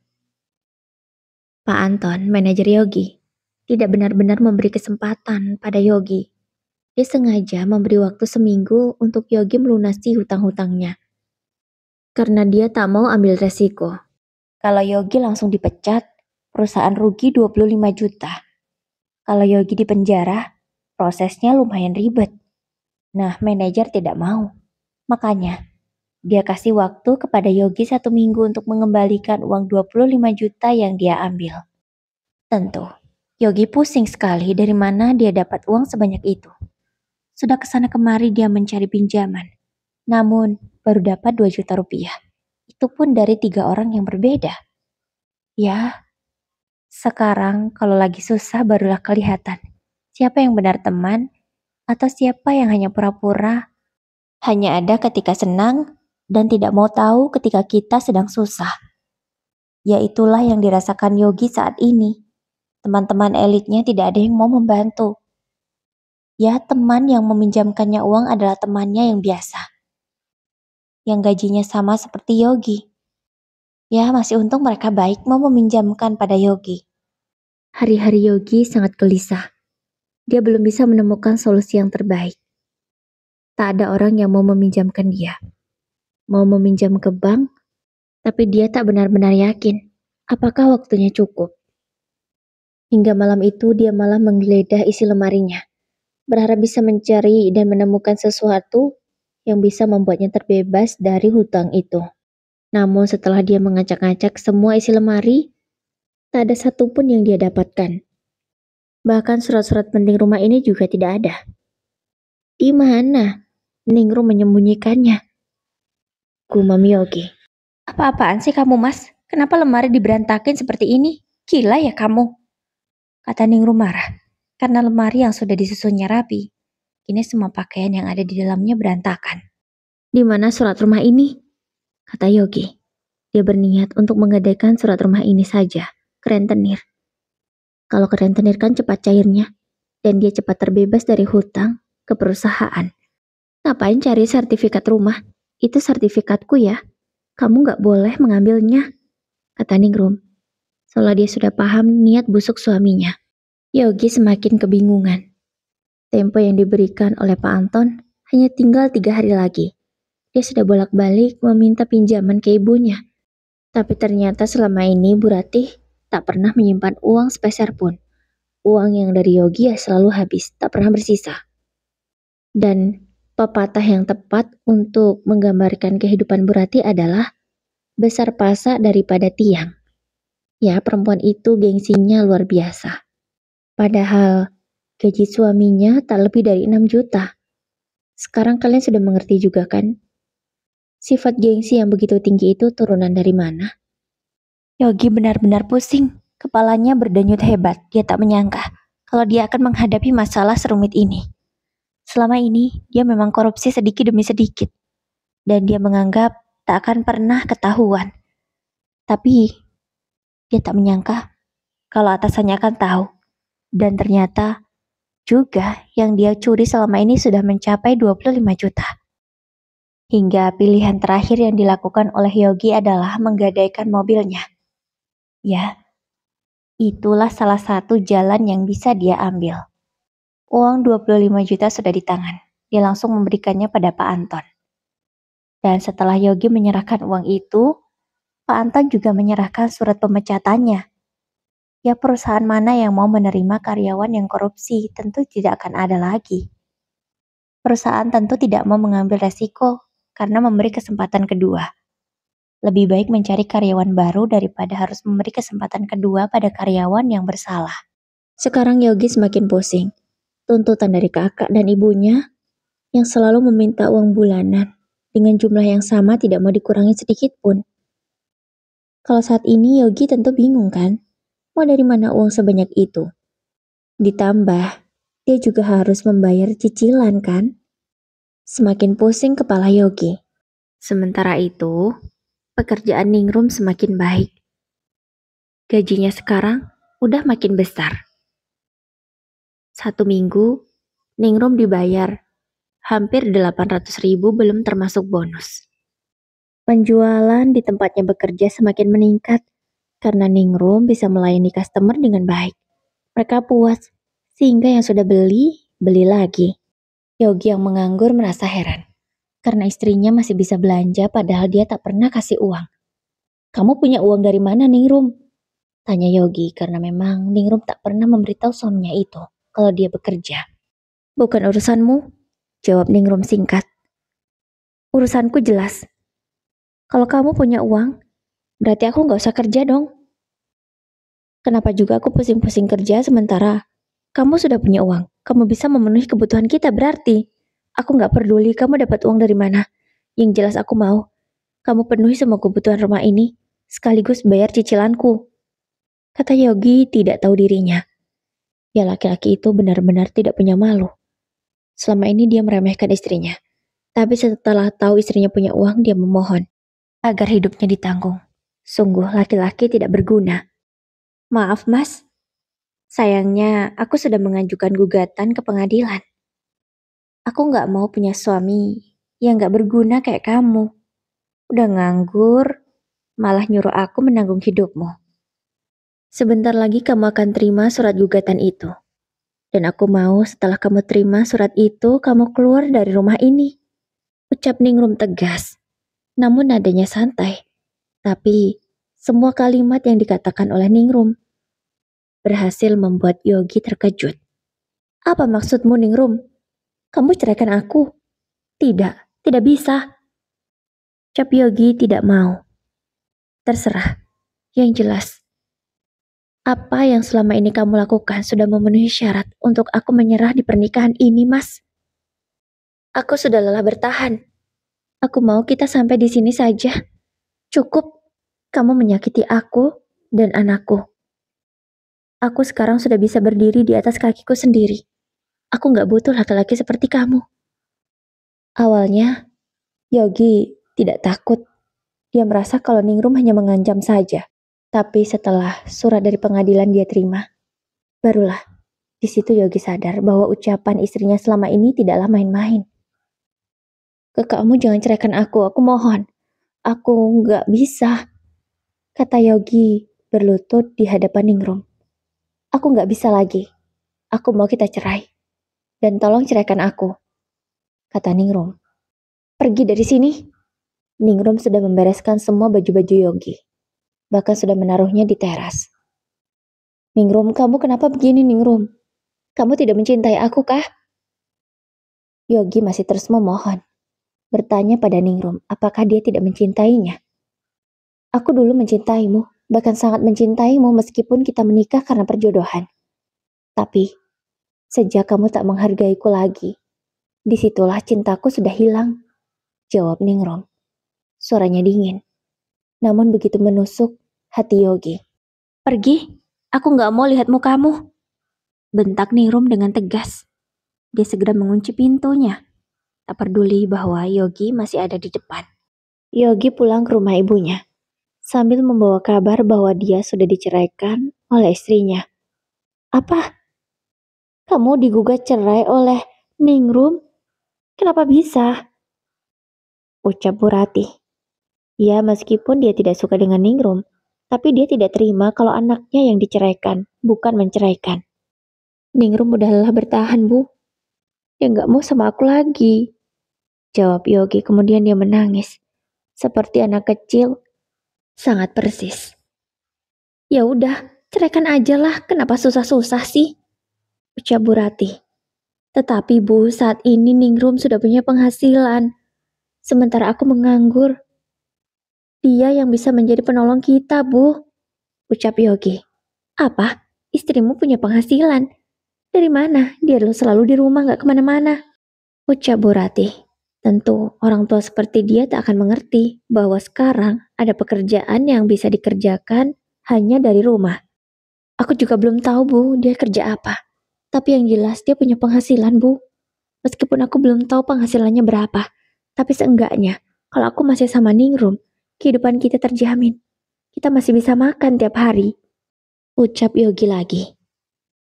Pak Anton, manajer Yogi, tidak benar-benar memberi kesempatan pada Yogi. Dia sengaja memberi waktu 1 minggu untuk Yogi melunasi hutang-hutangnya. Karena dia tak mau ambil resiko. Kalau Yogi langsung dipecat, perusahaan rugi 25 juta. Kalau Yogi di penjara, prosesnya lumayan ribet. Nah, manajer tidak mau. Makanya, dia kasih waktu kepada Yogi 1 minggu untuk mengembalikan uang 25 juta yang dia ambil. Tentu, Yogi pusing sekali dari mana dia dapat uang sebanyak itu. Sudah kesana kemari dia mencari pinjaman. Namun, baru dapat 2 juta rupiah. Itu pun dari 3 orang yang berbeda. Ya, sekarang kalau lagi susah barulah kelihatan. Siapa yang benar teman, atau siapa yang hanya pura-pura. Hanya ada ketika senang, dan tidak mau tahu ketika kita sedang susah. Ya itulah yang dirasakan Yogi saat ini. Teman-teman elitnya tidak ada yang mau membantu. Ya, teman yang meminjamkannya uang adalah temannya yang biasa. Yang gajinya sama seperti Yogi. Ya, masih untung mereka baik mau meminjamkan pada Yogi. Hari-hari Yogi sangat gelisah. Dia belum bisa menemukan solusi yang terbaik. Tak ada orang yang mau meminjamkan dia. Mau meminjam ke bank, tapi dia tak benar-benar yakin apakah waktunya cukup. Hingga malam itu dia malah menggeledah isi lemarinya, berharap bisa mencari dan menemukan sesuatu yang bisa membuatnya terbebas dari hutang itu. Namun setelah dia mengacak-acak semua isi lemari, tak ada satupun yang dia dapatkan. Bahkan surat-surat penting rumah ini juga tidak ada. Di mana Ningrum menyembunyikannya? Gumam Yogi. Apa-apaan sih kamu, Mas? Kenapa lemari diberantakin seperti ini? Gila ya kamu, kata Ningrum marah. Karena lemari yang sudah disusunnya rapi, kini semua pakaian yang ada di dalamnya berantakan. Di mana surat rumah ini? Kata Yogi. Dia berniat untuk menggadaikan surat rumah ini saja ke rentenir. Kalau ke rentenir kan cepat cairnya, dan dia cepat terbebas dari hutang ke perusahaan. Ngapain cari sertifikat rumah? Itu sertifikatku ya. Kamu gak boleh mengambilnya, kata Ningrum. Seolah dia sudah paham niat busuk suaminya. Yogi semakin kebingungan. Tempo yang diberikan oleh Pak Anton hanya tinggal 3 hari lagi. Dia sudah bolak-balik meminta pinjaman ke ibunya. Tapi ternyata selama ini Bu Ratih tak pernah menyimpan uang sepeser pun. Uang yang dari Yogi ya selalu habis, tak pernah bersisa. Dan pepatah yang tepat untuk menggambarkan kehidupan Bu Ratih adalah besar pasak daripada tiang. Ya, perempuan itu gengsinya luar biasa. Padahal gaji suaminya tak lebih dari 6 juta. Sekarang kalian sudah mengerti juga kan? Sifat gengsi yang begitu tinggi itu turunan dari mana? Yogi benar-benar pusing. Kepalanya berdenyut hebat. Dia tak menyangka kalau dia akan menghadapi masalah serumit ini. Selama ini, dia memang korupsi sedikit demi sedikit. Dan dia menganggap tak akan pernah ketahuan. Tapi, dia tak menyangka kalau atasannya akan tahu. Dan ternyata juga yang dia curi selama ini sudah mencapai 25 juta. Hingga pilihan terakhir yang dilakukan oleh Yogi adalah menggadaikan mobilnya. Ya, itulah salah satu jalan yang bisa dia ambil. Uang 25 juta sudah di tangan. Dia langsung memberikannya pada Pak Anton. Dan setelah Yogi menyerahkan uang itu, Pak Anton juga menyerahkan surat pemecatannya. Ya, perusahaan mana yang mau menerima karyawan yang korupsi tentu tidak akan ada lagi. Perusahaan tentu tidak mau mengambil resiko karena memberi kesempatan kedua. Lebih baik mencari karyawan baru daripada harus memberi kesempatan kedua pada karyawan yang bersalah. Sekarang Yogi semakin pusing. Tuntutan dari kakak dan ibunya yang selalu meminta uang bulanan dengan jumlah yang sama tidak mau dikurangi sedikit pun. Kalau saat ini Yogi tentu bingung kan? Mau dari mana uang sebanyak itu? Ditambah, dia juga harus membayar cicilan kan? Semakin pusing kepala Yogi. Sementara itu, pekerjaan Ningrum semakin baik. Gajinya sekarang udah makin besar. 1 minggu, Ningrum dibayar hampir 800.000 belum termasuk bonus. Penjualan di tempatnya bekerja semakin meningkat karena Ningrum bisa melayani customer dengan baik. Mereka puas, sehingga yang sudah beli, beli lagi. Yogi yang menganggur merasa heran, karena istrinya masih bisa belanja padahal dia tak pernah kasih uang. Kamu punya uang dari mana, Ningrum? Tanya Yogi, karena memang Ningrum tak pernah memberitahu suaminya itu kalau dia bekerja. Bukan urusanmu, jawab Ningrum singkat. Urusanku jelas. Kalau kamu punya uang, berarti aku gak usah kerja dong. Kenapa juga aku pusing-pusing kerja sementara kamu sudah punya uang? Kamu bisa memenuhi kebutuhan kita berarti. Aku gak peduli kamu dapat uang dari mana. Yang jelas aku mau kamu penuhi semua kebutuhan rumah ini sekaligus bayar cicilanku. Kata Yogi tidak tahu dirinya. Ya laki-laki itu benar-benar tidak punya malu. Selama ini dia meremehkan istrinya. Tapi setelah tahu istrinya punya uang, dia memohon agar hidupnya ditanggung. Sungguh laki-laki tidak berguna. Maaf mas, sayangnya aku sudah mengajukan gugatan ke pengadilan. Aku gak mau punya suami yang gak berguna kayak kamu. Udah nganggur, malah nyuruh aku menanggung hidupmu. Sebentar lagi kamu akan terima surat gugatan itu. Dan aku mau setelah kamu terima surat itu, kamu keluar dari rumah ini. Ucap Ningrum tegas, namun nadanya santai. Tapi semua kalimat yang dikatakan oleh Ningrum berhasil membuat Yogi terkejut. Apa maksudmu, Ningrum? Kamu ceraikan aku? Tidak, tidak bisa. Ucap Yogi tidak mau. Terserah, yang jelas. Apa yang selama ini kamu lakukan sudah memenuhi syarat untuk aku menyerah di pernikahan ini, Mas. Aku sudah lelah bertahan. Aku mau kita sampai di sini saja. Cukup, kamu menyakiti aku dan anakku. Aku sekarang sudah bisa berdiri di atas kakiku sendiri. Aku gak butuh laki-laki seperti kamu. Awalnya, Yogi tidak takut. Dia merasa kalau Ningrum hanya mengancam saja. Tapi setelah surat dari pengadilan dia terima, barulah di situ Yogi sadar bahwa ucapan istrinya selama ini tidaklah main-main. Kamu jangan ceraikan aku mohon. Aku gak bisa, kata Yogi berlutut di hadapan Ningrum. Aku gak bisa lagi. Aku mau kita cerai. Dan tolong ceraikan aku, kata Ningrum. Pergi dari sini. Ningrum sudah membereskan semua baju-baju Yogi. Bahkan sudah menaruhnya di teras. Ningrum, kamu kenapa begini, Ningrum? Kamu tidak mencintai aku kah? Yogi masih terus memohon. Bertanya pada Ningrum, apakah dia tidak mencintainya? Aku dulu mencintaimu, bahkan sangat mencintaimu meskipun kita menikah karena perjodohan. Tapi, sejak kamu tak menghargaiku lagi, disitulah cintaku sudah hilang, jawab Ningrum. Suaranya dingin, namun begitu menusuk hati Yogi. Pergi, aku gak mau lihat mukamu, bentak Ningrum dengan tegas. Dia segera mengunci pintunya, tak peduli bahwa Yogi masih ada di depan. Yogi pulang ke rumah ibunya, sambil membawa kabar bahwa dia sudah diceraikan oleh istrinya. Apa? Kamu digugat cerai oleh Ningrum? Kenapa bisa? Ucap Burati. Ya, meskipun dia tidak suka dengan Ningrum, tapi dia tidak terima kalau anaknya yang diceraikan, bukan menceraikan. Ningrum udah lelah bertahan, Bu. Dia gak mau sama aku lagi, jawab Yogi. Kemudian dia menangis, seperti anak kecil, sangat persis. Ya udah, ceraikan aja lah, kenapa susah-susah sih? Ucap Burati. Tetapi Bu, saat ini Ningrum sudah punya penghasilan, sementara aku menganggur. Dia yang bisa menjadi penolong kita, Bu, ucap Yogi. Apa? Istrimu punya penghasilan? Dari mana? Dia selalu di rumah, gak kemana-mana, ucap Burati. Tentu orang tua seperti dia tak akan mengerti bahwa sekarang ada pekerjaan yang bisa dikerjakan hanya dari rumah. Aku juga belum tahu, Bu, dia kerja apa. Tapi yang jelas dia punya penghasilan, Bu. Meskipun aku belum tahu penghasilannya berapa, tapi seenggaknya Kalau aku masih sama Ningrum, kehidupan kita terjamin. Kita masih bisa makan tiap hari. Ucap Yogi lagi.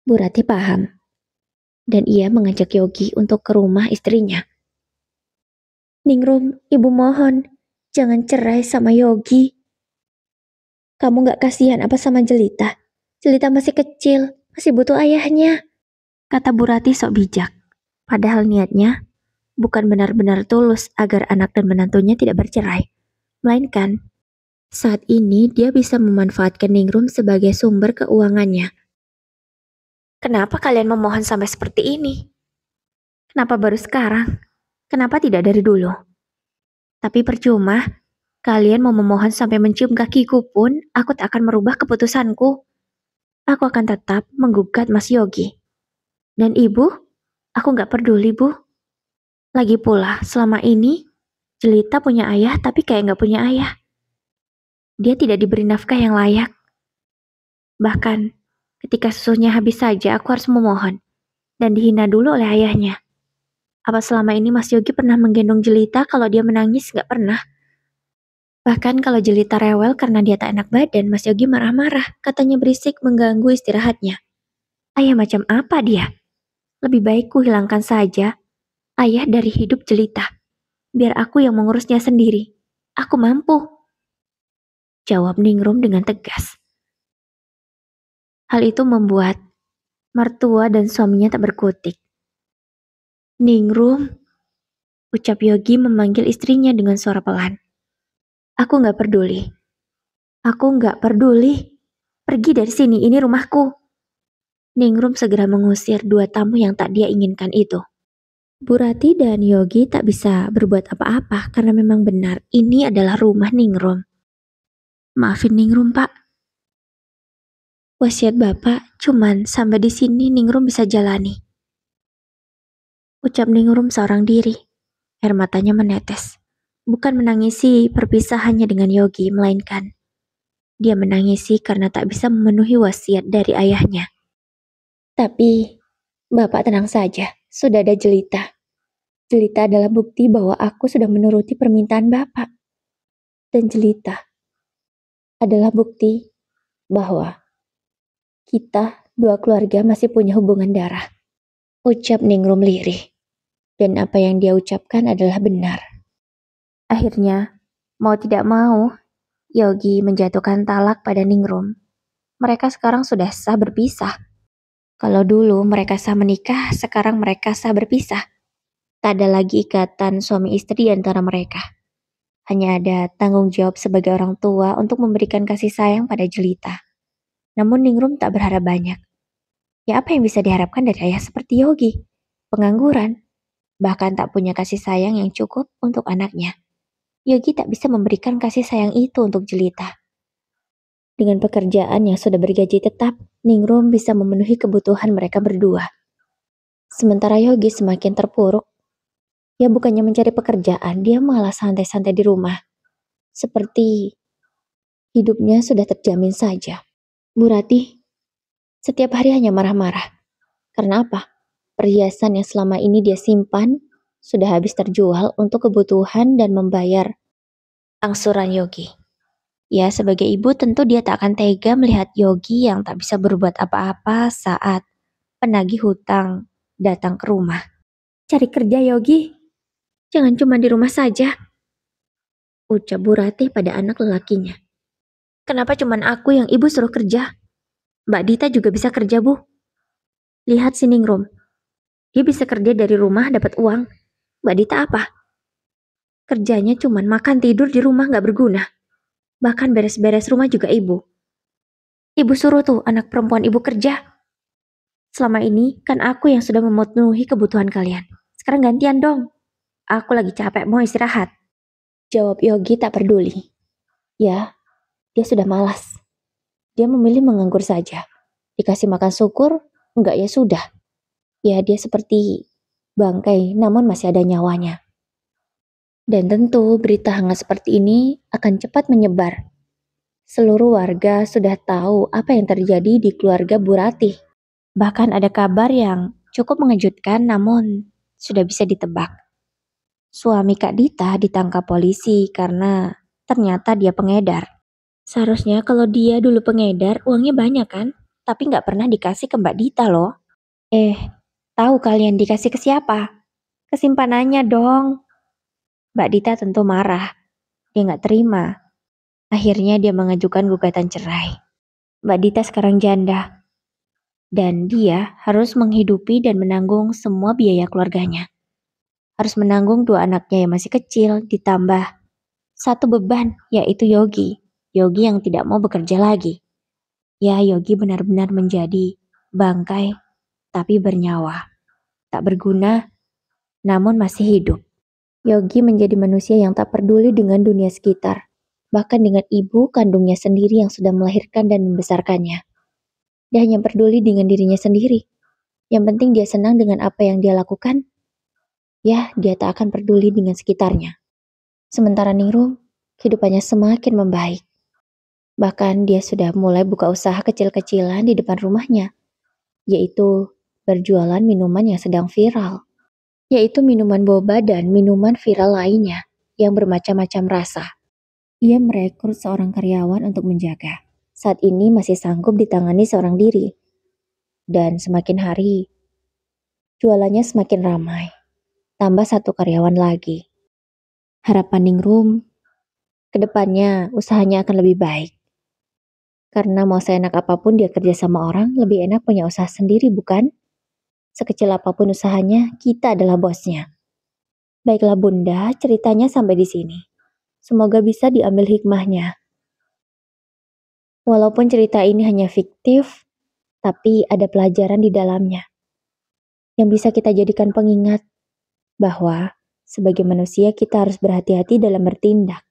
Bu Rati paham. Dan ia mengajak Yogi untuk ke rumah istrinya. Ningrum, ibu mohon, jangan cerai sama Yogi. Kamu gak kasihan apa sama Jelita? Jelita masih kecil, masih butuh ayahnya. Kata Bu Rati sok bijak. Padahal niatnya bukan benar-benar tulus agar anak dan menantunya tidak bercerai. Melainkan, saat ini dia bisa memanfaatkan Ningrum sebagai sumber keuangannya. Kenapa kalian memohon sampai seperti ini? Kenapa baru sekarang? Kenapa tidak dari dulu? Tapi percuma, kalian mau memohon sampai mencium kakiku pun, aku tak akan merubah keputusanku. Aku akan tetap menggugat Mas Yogi. Dan ibu, aku gak peduli, Bu. Lagi pula, selama ini, Jelita punya ayah tapi kayak gak punya ayah. Dia tidak diberi nafkah yang layak. Bahkan, ketika susunya habis saja aku harus memohon. Dan dihina dulu oleh ayahnya. Apa selama ini Mas Yogi pernah menggendong Jelita kalau dia menangis? Gak pernah. Bahkan kalau Jelita rewel karena dia tak enak badan, Mas Yogi marah-marah. Katanya berisik mengganggu istirahatnya. Ayah macam apa dia? Lebih baik ku hilangkan saja ayah dari hidup Jelita. Biar aku yang mengurusnya sendiri. Aku mampu. Jawab Ningrum dengan tegas. Hal itu membuat mertua dan suaminya tak berkutik. Ningrum, ucap Yogi memanggil istrinya dengan suara pelan. Aku gak peduli. Aku gak peduli. Pergi dari sini, ini rumahku. Ningrum segera mengusir dua tamu yang tak dia inginkan itu. Bu Rati dan Yogi tak bisa berbuat apa-apa karena memang benar ini adalah rumah Ningrum. Maafin Ningrum, Pak. Wasiat Bapak cuman sampai di sini Ningrum bisa jalani. Ucap Ningrum seorang diri. Air matanya menetes. Bukan menangisi perpisahannya dengan Yogi, melainkan dia menangisi karena tak bisa memenuhi wasiat dari ayahnya. Tapi, Bapak tenang saja, sudah ada Jelita. Jelita adalah bukti bahwa aku sudah menuruti permintaan Bapak. Dan Jelita adalah bukti bahwa kita, dua keluarga masih punya hubungan darah. Ucap Ningrum lirih. Dan apa yang dia ucapkan adalah benar. Akhirnya, mau tidak mau, Yogi menjatuhkan talak pada Ningrum. Mereka sekarang sudah sah berpisah. Kalau dulu mereka sah menikah, sekarang mereka sah berpisah. Tak ada lagi ikatan suami istri di antara mereka. Hanya ada tanggung jawab sebagai orang tua untuk memberikan kasih sayang pada Jelita. Namun Ningrum tak berharap banyak. Ya apa yang bisa diharapkan dari ayah seperti Yogi? Pengangguran. Bahkan tak punya kasih sayang yang cukup untuk anaknya. Yogi tak bisa memberikan kasih sayang itu untuk Jelita. Dengan pekerjaan yang sudah bergaji tetap, Ningrum bisa memenuhi kebutuhan mereka berdua. Sementara Yogi semakin terpuruk. Ya bukannya mencari pekerjaan, dia malah santai-santai di rumah. Seperti hidupnya sudah terjamin saja. Bu Rati, setiap hari hanya marah-marah. Karena apa? Perhiasan yang selama ini dia simpan sudah habis terjual untuk kebutuhan dan membayar angsuran Yogi. Ya, sebagai ibu tentu dia tak akan tega melihat Yogi yang tak bisa berbuat apa-apa saat penagih hutang datang ke rumah. Cari kerja Yogi, jangan cuma di rumah saja. Ucap Bu Ratih pada anak lelakinya. Kenapa cuma aku yang ibu suruh kerja? Mbak Dita juga bisa kerja, Bu. Lihat si Ningrum. Dia bisa kerja dari rumah dapat uang. Mbak Dita apa? Kerjanya cuma makan tidur di rumah gak berguna. Bahkan beres-beres rumah juga ibu. Ibu suruh tuh anak perempuan ibu kerja. Selama ini kan aku yang sudah memenuhi kebutuhan kalian. Sekarang gantian dong. Aku lagi capek mau istirahat. Jawab Yogi tak peduli. Ya, dia sudah malas. Dia memilih menganggur saja. Dikasih makan syukur, enggak ya sudah. Ya dia seperti bangkai namun masih ada nyawanya. Dan tentu berita hangat seperti ini akan cepat menyebar. Seluruh warga sudah tahu apa yang terjadi di keluarga Bu Ratih. Bahkan ada kabar yang cukup mengejutkan namun sudah bisa ditebak. Suami Kak Dita ditangkap polisi karena ternyata dia pengedar. Seharusnya kalau dia dulu pengedar, uangnya banyak kan? Tapi nggak pernah dikasih ke Mbak Dita loh. Eh, tahu kalian dikasih ke siapa? Kesimpanannya dong. Mbak Dita tentu marah. Dia nggak terima. Akhirnya dia mengajukan gugatan cerai. Mbak Dita sekarang janda. Dan dia harus menghidupi dan menanggung semua biaya keluarganya. Harus menanggung 2 anaknya yang masih kecil, ditambah satu beban, yaitu Yogi. Yogi yang tidak mau bekerja lagi. Ya, Yogi benar-benar menjadi bangkai, tapi bernyawa. Tak berguna, namun masih hidup. Yogi menjadi manusia yang tak peduli dengan dunia sekitar. Bahkan dengan ibu kandungnya sendiri yang sudah melahirkan dan membesarkannya. Dia hanya peduli dengan dirinya sendiri. Yang penting dia senang dengan apa yang dia lakukan. Ya, dia tak akan peduli dengan sekitarnya. Sementara Ningrum, kehidupannya semakin membaik. Bahkan dia sudah mulai buka usaha kecil-kecilan di depan rumahnya, yaitu berjualan minuman yang sedang viral, yaitu minuman boba dan minuman viral lainnya yang bermacam-macam rasa. Ia merekrut seorang karyawan untuk menjaga. Saat ini masih sanggup ditangani seorang diri. Dan semakin hari, jualannya semakin ramai. Tambah satu karyawan lagi. Harapan Ningrum, kedepannya usahanya akan lebih baik. Karena mau seenak apapun dia kerja sama orang, lebih enak punya usaha sendiri bukan? Sekecil apapun usahanya, kita adalah bosnya. Baiklah Bunda, ceritanya sampai di sini. Semoga bisa diambil hikmahnya. Walaupun cerita ini hanya fiktif, tapi ada pelajaran di dalamnya. Yang bisa kita jadikan pengingat bahwa sebagai manusia kita harus berhati-hati dalam bertindak.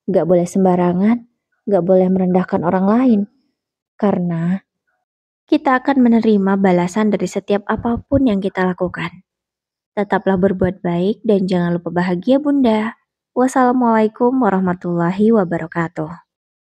Gak boleh sembarangan, gak boleh merendahkan orang lain. Karena kita akan menerima balasan dari setiap apapun yang kita lakukan. Tetaplah berbuat baik dan jangan lupa bahagia Bunda. Wassalamualaikum warahmatullahi wabarakatuh.